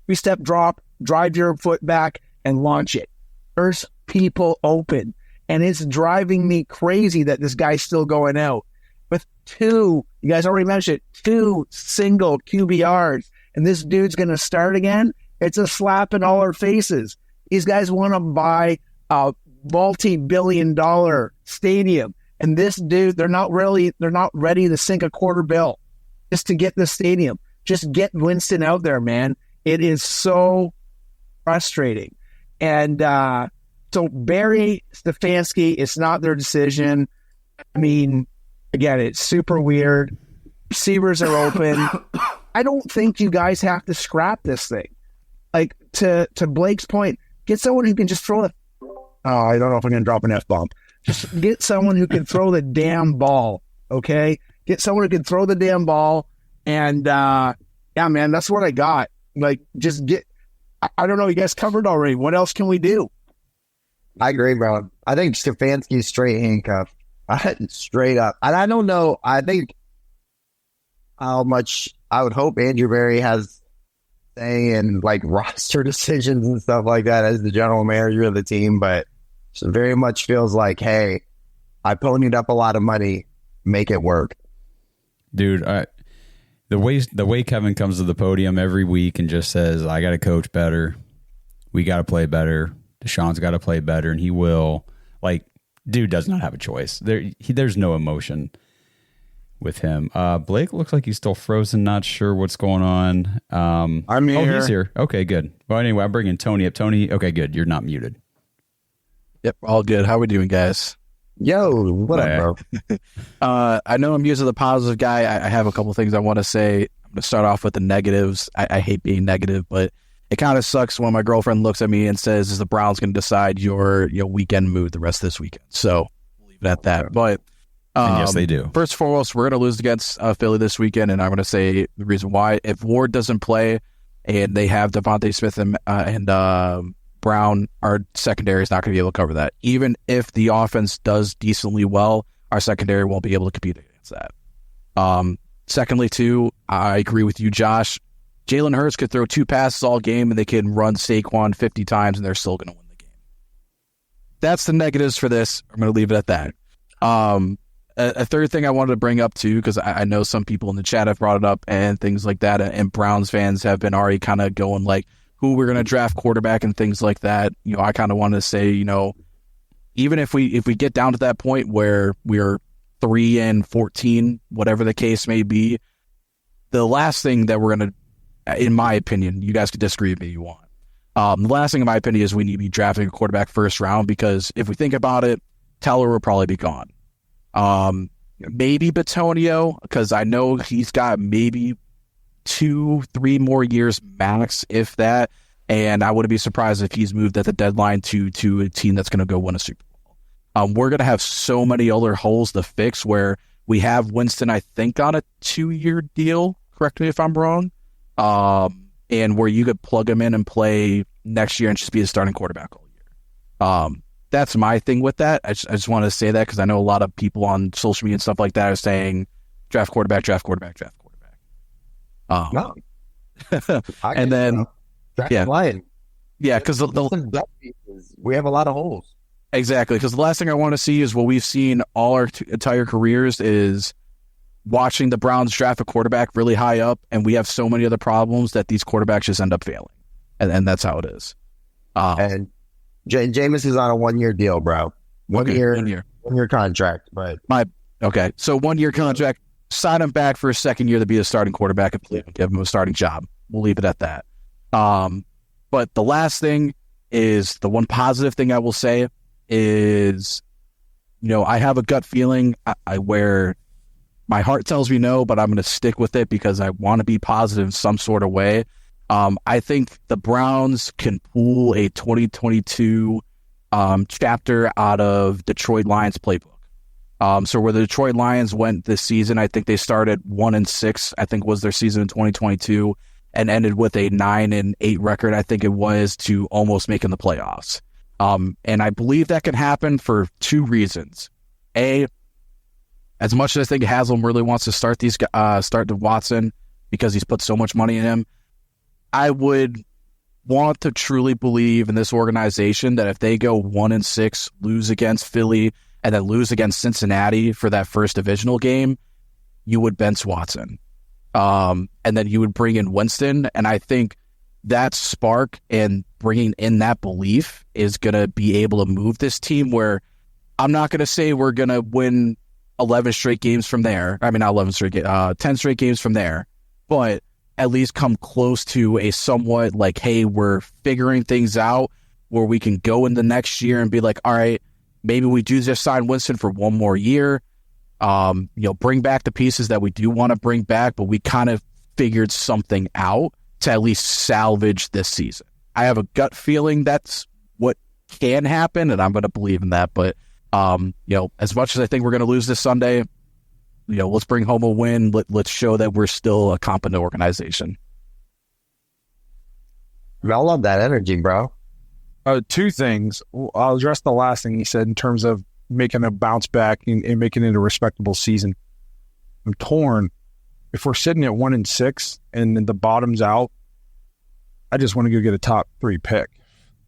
3-step drop, drive your foot back, and launch it. There's people open. And it's driving me crazy that this guy's still going out with you guys already mentioned, 2 single QBRs, and this dude's going to start again. It's a slap in all our faces. These guys want to buy a multi-billion-dollar stadium, and this dude, they're not ready to sink a $250 million just to get the stadium. Just get Winston out there, man. It is so frustrating. And so Barry Stefanski, it's not their decision. I mean, again, it's super weird. Receivers are open. I don't think you guys have to scrap this thing. Like, to Blake's point, get someone who can just throw the... Oh, I don't know if I'm going to drop an F-bomb. Just get someone who can throw the damn ball, okay? Get someone who can throw the damn ball. And, yeah, man, that's what I got. Like, just get... I don't know. You guys covered already. What else can we do? I agree, bro. I think Stefanski's straight handcuffed. Straight up. And I don't know. I think how much I would hope Andrew Berry has say in like roster decisions and stuff like that as the general manager of the team, but it very much feels like, hey, I ponied up a lot of money. Make it work. Dude, the way Kevin comes to the podium every week and just says, I got to coach better. We got to play better. Deshaun's got to play better, and he will. Like, dude does not have a choice. There's no emotion with him. Blake looks like he's still frozen. Not sure what's going on. I'm here. Oh, he's here. Okay, good. Well, anyway, I'm bringing Tony up. Tony, okay, good. You're not muted. Yep, all good. How we doing, guys? Yo, what up, bro? I know I'm usually the positive guy. I have a couple things I want to say. I'm going to start off with the negatives. I hate being negative, but it kind of sucks when my girlfriend looks at me and says, is the Browns going to decide your weekend mood the rest of this weekend? So we'll leave it at that. But and yes, they do. First and foremost, we're going to lose against Philly this weekend, and I'm going to say the reason why. If Ward doesn't play and they have Devontae Smith and Brown, our secondary is not going to be able to cover that. Even if the offense does decently well, our secondary won't be able to compete against that. Secondly, too, I agree with you, Josh. Jalen Hurts could throw 2 passes all game, and they can run Saquon 50 times, and they're still going to win the game. That's the negatives for this. I'm going to leave it at that. A third thing I wanted to bring up, too, because I know some people in the chat have brought it up and things like that, and Browns fans have been already kind of going like, who we're going to draft quarterback and things like that. I kind of want to say, even if we get down to that point where we're 3-14, whatever the case may be, the last thing that we're going to, in my opinion, you guys could disagree with me if you want. The last thing, in my opinion, is we need to be drafting a quarterback first round, because if we think about it, Teller will probably be gone. Maybe Bitonio, because I know he's got maybe 2-3 more years max, if that, and I wouldn't be surprised if he's moved at the deadline to a team that's going to go win a Super Bowl. We're going to have so many other holes to fix, where we have Winston, I think, on a 2-year deal, correct me if I'm wrong, and where you could plug him in and play next year and just be a starting quarterback all year. That's my thing with that. I just want to say that, because I know a lot of people on social media and stuff like that are saying draft quarterback, draft quarterback, draft quarterback. No. And then Lion. Yeah, because we have a lot of holes. Exactly, because the last thing I want to see is what we've seen all our entire careers is watching the Browns draft a quarterback really high up, and we have so many other problems that these quarterbacks just end up failing, and that's how it is. And Jameis is on a 1-year deal, bro. One year contract, but okay. So 1-year contract. Sign him back for a second year to be a starting quarterback and give him a starting job. We'll leave it at that. But the last thing is, the one positive thing I will say is, I have a gut feeling where my heart tells me no, but I'm going to stick with it because I want to be positive in some sort of way. I think the Browns can pull a 2022 chapter out of Detroit Lions playbook. So where the Detroit Lions went this season, I think they started 1-6, I think was their season in 2022, and ended with a 9-8 record, I think it was, to almost making the playoffs. And I believe that can happen for 2 reasons. A, as much as I think Haslam really wants to start to Watson because he's put so much money in him, I would want to truly believe in this organization that if they go 1-6, lose against Philly, and then lose against Cincinnati for that first divisional game, you would bench Watson. And then you would bring in Winston. And I think that spark and bringing in that belief is going to be able to move this team, where I'm not going to say we're going to win 11 straight games from there. I mean, not 11 straight games, 10 straight games from there, but at least come close to a somewhat like, hey, we're figuring things out, where we can go in the next year and be like, all right, maybe we do just sign Winston for 1 more year. Bring back the pieces that we do want to bring back, but we kind of figured something out to at least salvage this season. I have a gut feeling that's what can happen, and I'm going to believe in that. But, as much as I think we're going to lose this Sunday, let's bring home a win. Let's show that we're still a competent organization. I love that energy, bro. 2 things. I'll address the last thing he said in terms of making a bounce back and making it a respectable season. I'm torn. If we're sitting at 1-6 and then the bottom's out, I just want to go get a top 3 pick.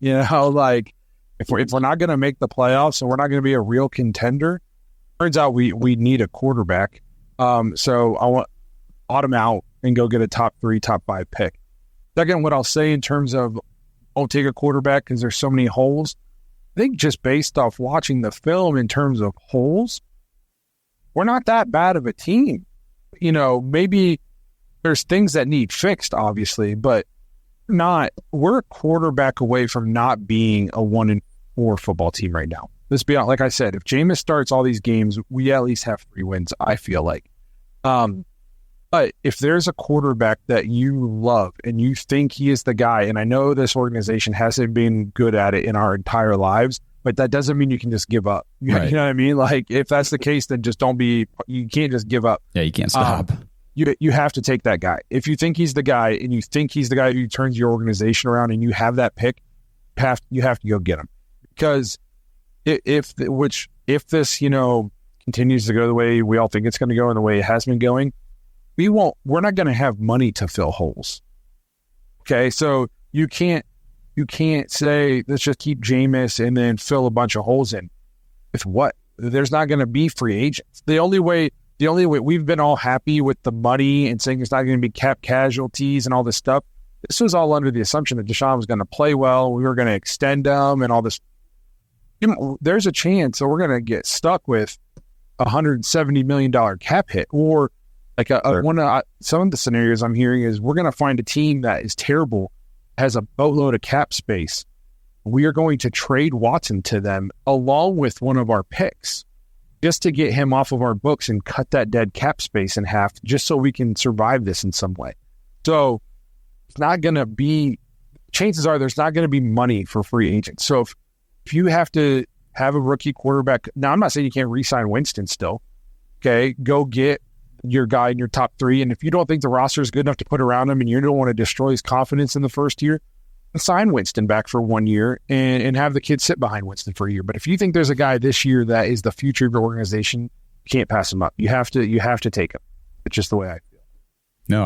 If we're not going to make the playoffs and we're not going to be a real contender, turns out we need a quarterback. So I want autumn out and go get a top 3, top 5 pick. Second, what I'll say in terms of I'll take a quarterback because there's so many holes. I think just based off watching the film in terms of holes, we're not that bad of a team. You know, maybe there's things that need fixed, obviously, but we're a quarterback away from not being a 1-4 football team right now. Let's be honest. Like I said, if Jameis starts all these games, we at least have 3 wins, I feel like. But if there's a quarterback that you love and you think he is the guy, and I know this organization hasn't been good at it in our entire lives, but that doesn't mean you can just give up. You know what I mean? Like, if that's the case, then just you can't just give up. Yeah, you can't stop. You have to take that guy. If you think he's the guy and you think he's the guy who turns your organization around and you have that pick, you have to go get him. Because if this, continues to go the way we all think it's going to go and the way it has been going, we're not going to have money to fill holes. Okay. So you can't say, let's just keep Jameis and then fill a bunch of holes in. With what? There's not going to be free agents. The only way we've been all happy with the money and saying it's not going to be cap casualties and all this stuff. This was all under the assumption that Deshaun was going to play well. We were going to extend him and all this. There's a chance that we're going to get stuck with $170 million cap hit, or like some of the scenarios I'm hearing is we're going to find a team that is terrible, has a boatload of cap space. We are going to trade Watson to them along with one of our picks just to get him off of our books and cut that dead cap space in half just so we can survive this in some way. So it's not going to be, chances are there's not going to be money for free agents. So if you have to have a rookie quarterback, now I'm not saying you can't re-sign Winston still. Okay, go get your guy in your top 3. And if you don't think the roster is good enough to put around him and you don't want to destroy his confidence in the first year, sign Winston back for 1 year and have the kid sit behind Winston for a year. But if you think there's a guy this year that is the future of your organization, you can't pass him up. You have to take him. It's just the way I feel. No,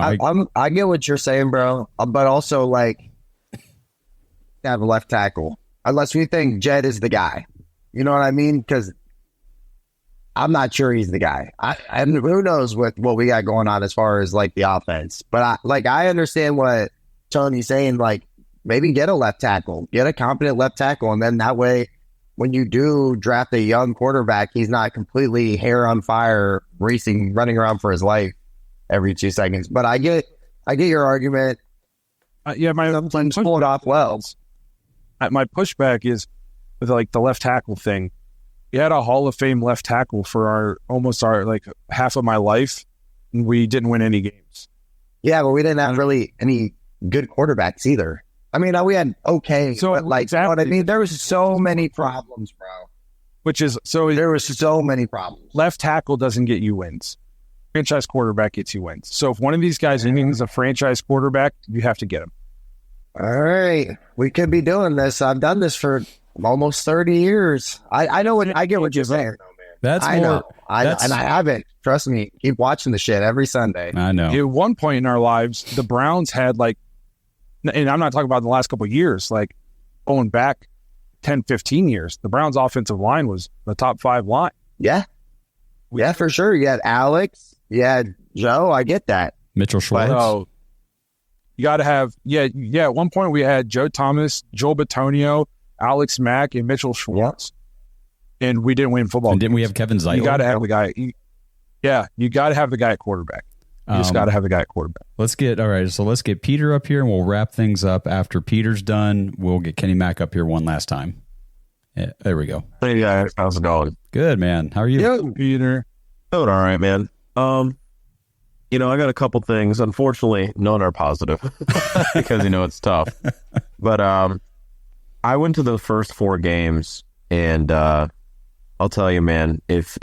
I get what you're saying, bro. But also, like, have a left tackle. Unless we think Jed is the guy. You know what I mean? Because I'm not sure he's the guy. And who knows what we got going on as far as, like, the offense. But, I understand what Tony's saying. Like, maybe get a left tackle. Get a competent left tackle. And then that way, when you do draft a young quarterback, he's not completely hair on fire, running around for his life every 2 seconds. But I get your argument. Sometimes pull it off well. My pushback is with, like, the left tackle thing. We had a Hall of Fame left tackle for almost half of my life, and we didn't win any games. Yeah, but we didn't have really any good quarterbacks either. I mean, we had okay, so but like, exactly. You know what I mean? There was so many problems, bro. There was so many problems. Left tackle doesn't get you wins. Franchise quarterback gets you wins. So if one of these guys is a franchise quarterback, you have to get him. All right, we could be doing this. I've done this for almost 30 years. I know what I get what you're saying. And I haven't. Trust me. Keep watching the shit every Sunday. I know. At one point in our lives, the Browns had and I'm not talking about the last couple of years, like going back 10, 15 years, the Browns offensive line was the top 5 line. Yeah. Yeah, for sure. You had Alex. You had Joe. I get that. Mitchell Schwartz. So you got to have, at one point we had Joe Thomas, Joel Bitonio, Alex Mack, and Mitchell Schwartz. Yeah. And we didn't win football. And didn't we have Kevin Zeitler? You got to have the guy. You got to have the guy at quarterback. You just got to have the guy at quarterback. Let's get Peter up here, and we'll wrap things up. After Peter's done, we'll get Kenny Mack up here one last time. Yeah, there we go. Hey guys, how's it going? Good, man. How are you? Yo, Peter. Doing all right, man. I got a couple things. Unfortunately, none are positive because it's tough. But I went to the first 4 games, and I'll tell you, man, if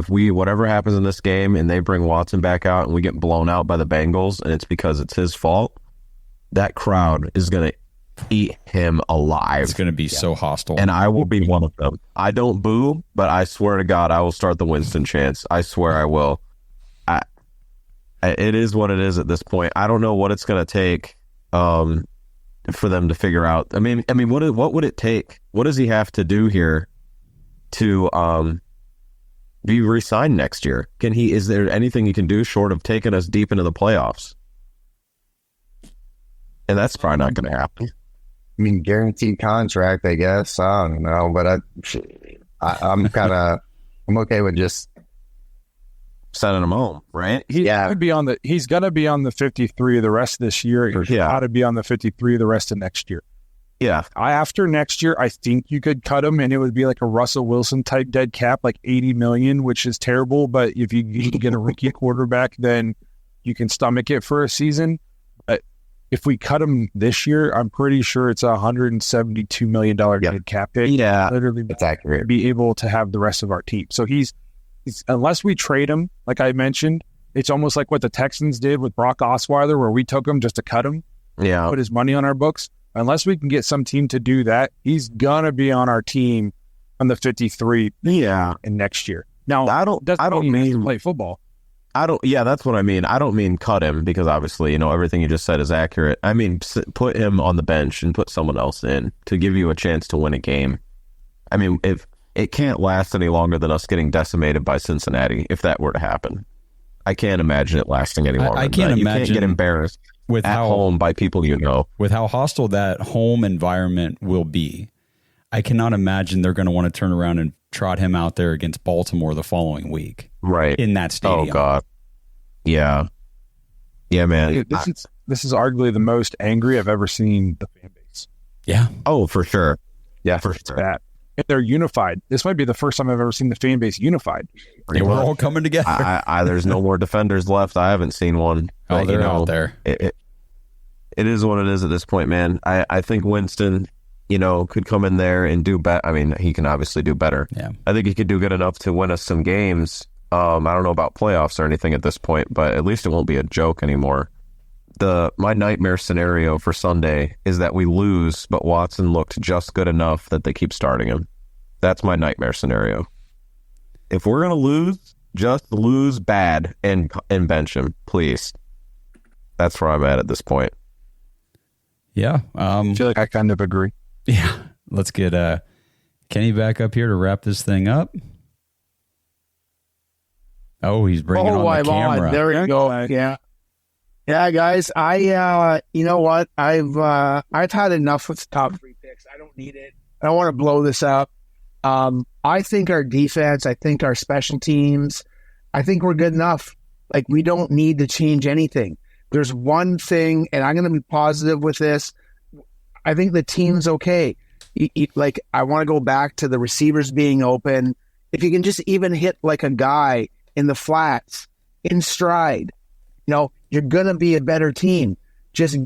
we whatever happens in this game and they bring Watson back out and we get blown out by the Bengals and it's because it's his fault, that crowd is going to eat him alive. It's going to be so hostile. And I will be one of them. I don't boo, but I swear to God, I will start the Winston chants. I swear I will. It is what it is at this point. I don't know what it's going to take for them to figure out. I mean, what would it take? What does he have to do here to be re-signed next year? Is there anything he can do short of taking us deep into the playoffs? And that's probably not going to happen. I mean, guaranteed contract, I guess. I don't know, but I'm okay with just sending him home, right? He's gonna be on the 53 the rest of this year. He's got to be on the 53 the rest of next year. Yeah. After next year, I think you could cut him and it would be like a Russell Wilson type dead cap, like $80 million, which is terrible. But if you get a rookie quarterback, then you can stomach it for a season. But if we cut him this year, I'm pretty sure it's a $172 million dead cap hit. Yeah. Literally, that's accurate. Be able to have the rest of our team. So he's unless we trade him, like I mentioned, it's almost like what the Texans did with Brock Osweiler, where we took him just to cut him. Yeah. Put his money on our books. Unless we can get some team to do that, he's gonna be on our team on the 53. Yeah, in next year. Now, I don't mean play football. Yeah, that's what I mean. I don't mean cut him because obviously, everything you just said is accurate. I mean, put him on the bench and put someone else in to give you a chance to win a game. I mean, if it can't last any longer than us getting decimated by Cincinnati, if that were to happen, I can't imagine it lasting any longer. I can't imagine. You can't get embarrassed with home by people with how hostile that home environment will be. I cannot imagine they're going to want to turn around and trot him out there against Baltimore the following week, right in that stadium. Oh God, yeah, man. This is arguably the most angry I've ever seen the fan base. Yeah. Oh, for sure. Yeah, for sure. That. If they're unified, this might be the first time I've ever seen the fan base unified. They were all coming together. There's no more defenders left. I haven't seen one. Oh, they're out there. It is what it is at this point, man. I think Winston, could come in there and do better. I mean, he can obviously do better. Yeah. I think he could do good enough to win us some games. I don't know about playoffs or anything at this point, but at least it won't be a joke anymore. My nightmare scenario for Sunday is that we lose, but Watson looked just good enough that they keep starting him. That's my nightmare scenario. If we're going to lose, just lose bad and bench him, please. That's where I'm at this point. Yeah. I feel like I kind of agree. Yeah. Let's get Kenny back up here to wrap this thing up. Oh, he's bringing on the camera. There we go. Yeah. Yeah, guys, you know what? I've had enough with the top 3 picks. I don't need it. I don't want to blow this up. I think our defense, I think our special teams, I think we're good enough. Like, we don't need to change anything. There's one thing, and I'm going to be positive with this. I think the team's okay. Like, I want to go back to the receivers being open. If you can just even hit like a guy in the flats, in stride, you're going to be a better team. Just,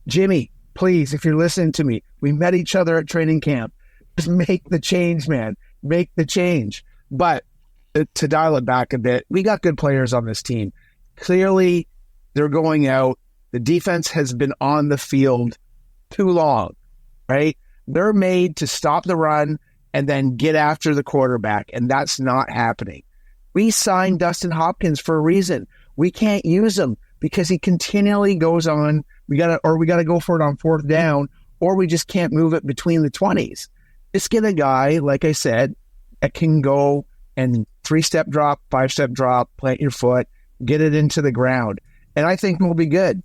Jimmy, please, if you're listening to me, we met each other at training camp. Just make the change, man. Make the change. But to dial it back a bit, we got good players on this team. Clearly, they're going out. The defense has been on the field too long, right? They're made to stop the run and then get after the quarterback, and that's not happening. We signed Dustin Hopkins for a reason. We can't use him because he continually goes on. We gotta go for it on 4th down, or we just can't move it between the 20s. Just get a guy, like I said, that can go and 3-step drop, 5-step drop, plant your foot, get it into the ground. And I think we'll be good.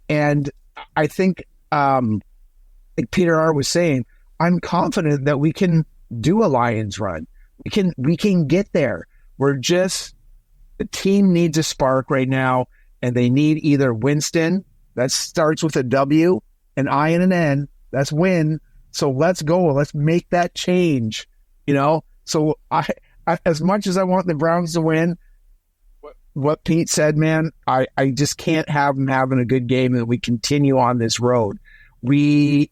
And I think, like Peter R. was saying, I'm confident that we can do a Lions run. We can get there. The team needs a spark right now, and they need either Winston, that starts with a W, an I and an N, that's win. So let's go. Let's make that change, So I as much as I want the Browns to win, what Pete said, man, I just can't have them having a good game and we continue on this road. Is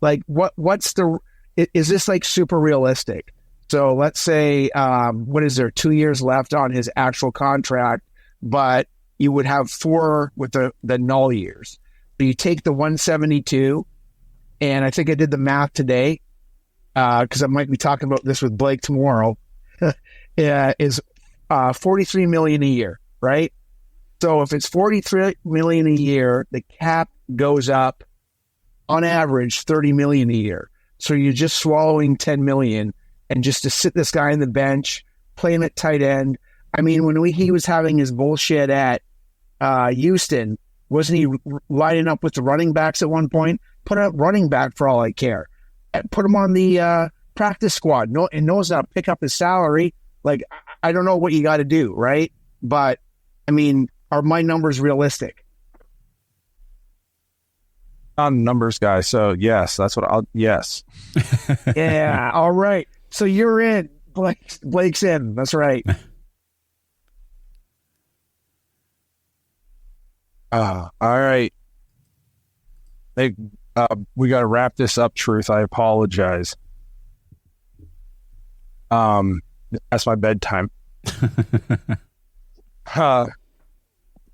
this like super realistic? So let's say, what is there, 2 years left on his actual contract, but you would have 4 with the null years. So you take the 172, and I think I did the math today, because I might be talking about this with Blake tomorrow, is $43 million a year, right? So if it's $43 million a year, the cap goes up on average $30 million a year. So you're just swallowing $10 million, and just to sit this guy on the bench, play him at tight end. I mean, when he was having his bullshit at Houston, wasn't he lining up with the running backs at one point? Put a running back for all I care. Put him on the practice squad. And knows how to pick up his salary. Like, I don't know what you got to do, right? But, I mean, are my numbers realistic? I'm a numbers guy, so yes, that's what yes. Yeah, all right. So you're in. Blake's in. That's right. All right. We got to wrap this up, Truth. I apologize. That's my bedtime.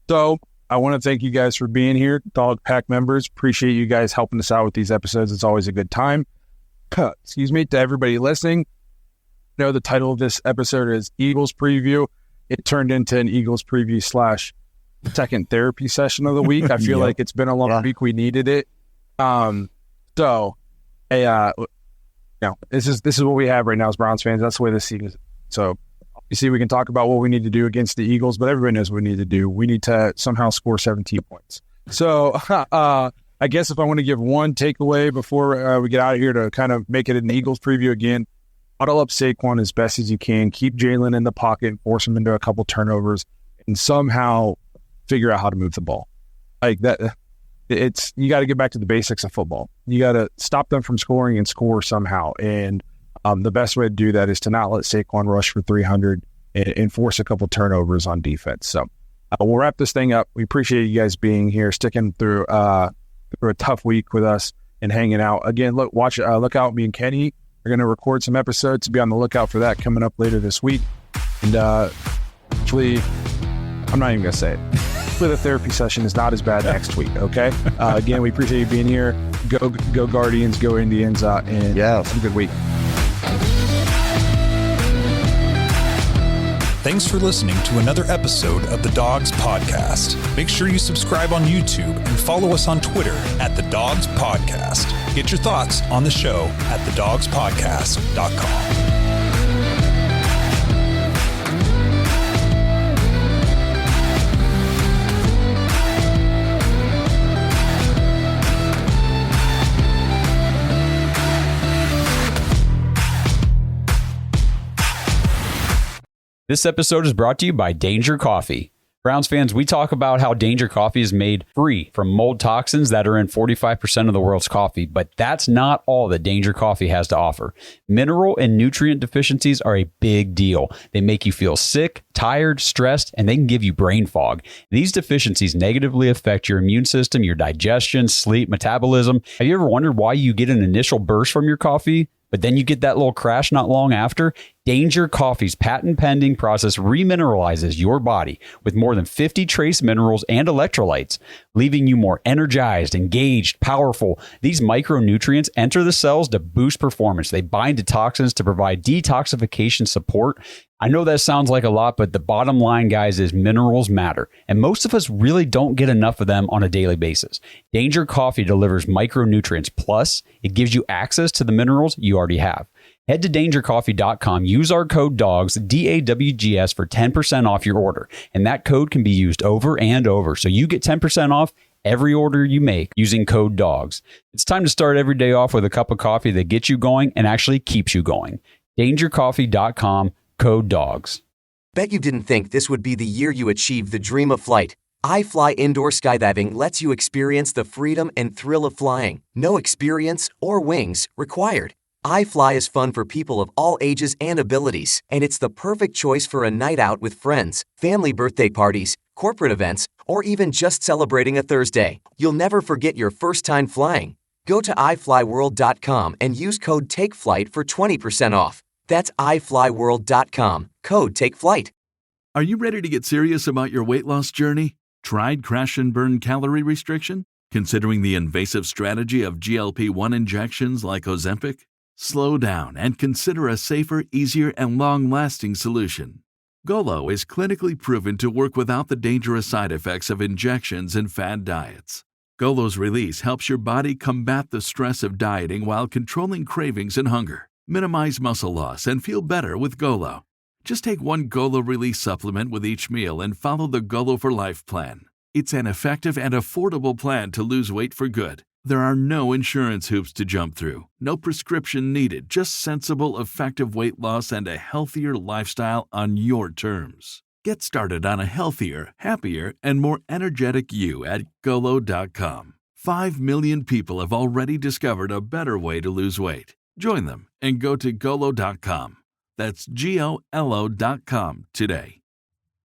So I want to thank you guys for being here, Dog Pack members. Appreciate you guys helping us out with these episodes. It's always a good time. Excuse me, to everybody listening. I know the title of this episode is Eagles Preview. It turned into an Eagles Preview / second therapy session of the week. I feel like it's been a long week. We needed it. This is what we have right now as Browns fans. That's the way this season is. So you see, we can talk about what we need to do against the Eagles, but everybody knows what we need to do. We need to somehow score 17 points. So I guess if I want to give one takeaway before we get out of here to kind of make it an Eagles preview again, huddle up Saquon as best as you can. Keep Jalen in the pocket, force him into a couple turnovers, and somehow figure out how to move the ball. Like that, you got to get back to the basics of football. You got to stop them from scoring and score somehow. And the best way to do that is to not let Saquon rush for 300 and force a couple turnovers on defense. So we'll wrap this thing up. We appreciate you guys being here, sticking through a tough week with us and hanging out. Again, look out. Me and Kenny are going to record some episodes. Be on the lookout for that coming up later this week. And actually, I'm not even going to say it. Hopefully the therapy session is not as bad next week, okay? Again, we appreciate you being here. Go Guardians, go Indians, and have a good week. Thanks for listening to another episode of the Dogs Podcast. Make sure you subscribe on YouTube and follow us on Twitter at The Dogs Podcast. Get your thoughts on the show at thedogspodcast.com. This episode is brought to you by Danger Coffee. Browns fans, we talk about how Danger Coffee is made free from mold toxins that are in 45% of the world's coffee, but that's not all that Danger Coffee has to offer. Mineral and nutrient deficiencies are a big deal. They make you feel sick, tired, stressed, and they can give you brain fog. These deficiencies negatively affect your immune system, your digestion, sleep, metabolism. Have you ever wondered why you get an initial burst from your coffee, but then you get that little crash not long after? Danger Coffee's patent-pending process remineralizes your body with more than 50 trace minerals and electrolytes, leaving you more energized, engaged, powerful. These micronutrients enter the cells to boost performance. They bind to toxins to provide detoxification support. I know that sounds like a lot, but the bottom line, guys, is minerals matter, and most of us really don't get enough of them on a daily basis. Danger Coffee delivers micronutrients, plus it gives you access to the minerals you already have. Head to dangercoffee.com, use our code DAWGS, DAWGS, for 10% off your order. And that code can be used over and over. So you get 10% off every order you make using code DAWGS. It's time to start every day off with a cup of coffee that gets you going and actually keeps you going. Dangercoffee.com, code DAWGS. Bet you didn't think this would be the year you achieved the dream of flight. iFly Indoor Skydiving lets you experience the freedom and thrill of flying. No experience or wings required. iFly is fun for people of all ages and abilities, and it's the perfect choice for a night out with friends, family birthday parties, corporate events, or even just celebrating a Thursday. You'll never forget your first time flying. Go to iFlyWorld.com and use code TAKEFLIGHT for 20% off. That's iFlyWorld.com, code TAKEFLIGHT. Are you ready to get serious about your weight loss journey? Tried crash and burn calorie restriction? Considering the invasive strategy of GLP-1 injections like Ozempic? Slow down and consider a safer, easier, and long-lasting solution. Golo is clinically proven to work without the dangerous side effects of injections and fad diets. Golo's release helps your body combat the stress of dieting while controlling cravings and hunger. Minimize muscle loss and feel better with Golo. Just take one Golo Release supplement with each meal and follow the Golo for Life plan. It's an effective and affordable plan to lose weight for good. There are no insurance hoops to jump through, no prescription needed, just sensible, effective weight loss and a healthier lifestyle on your terms. Get started on a healthier, happier, and more energetic you at Golo.com. 5 million people have already discovered a better way to lose weight. Join them and go to Golo.com. That's GOLO.com today.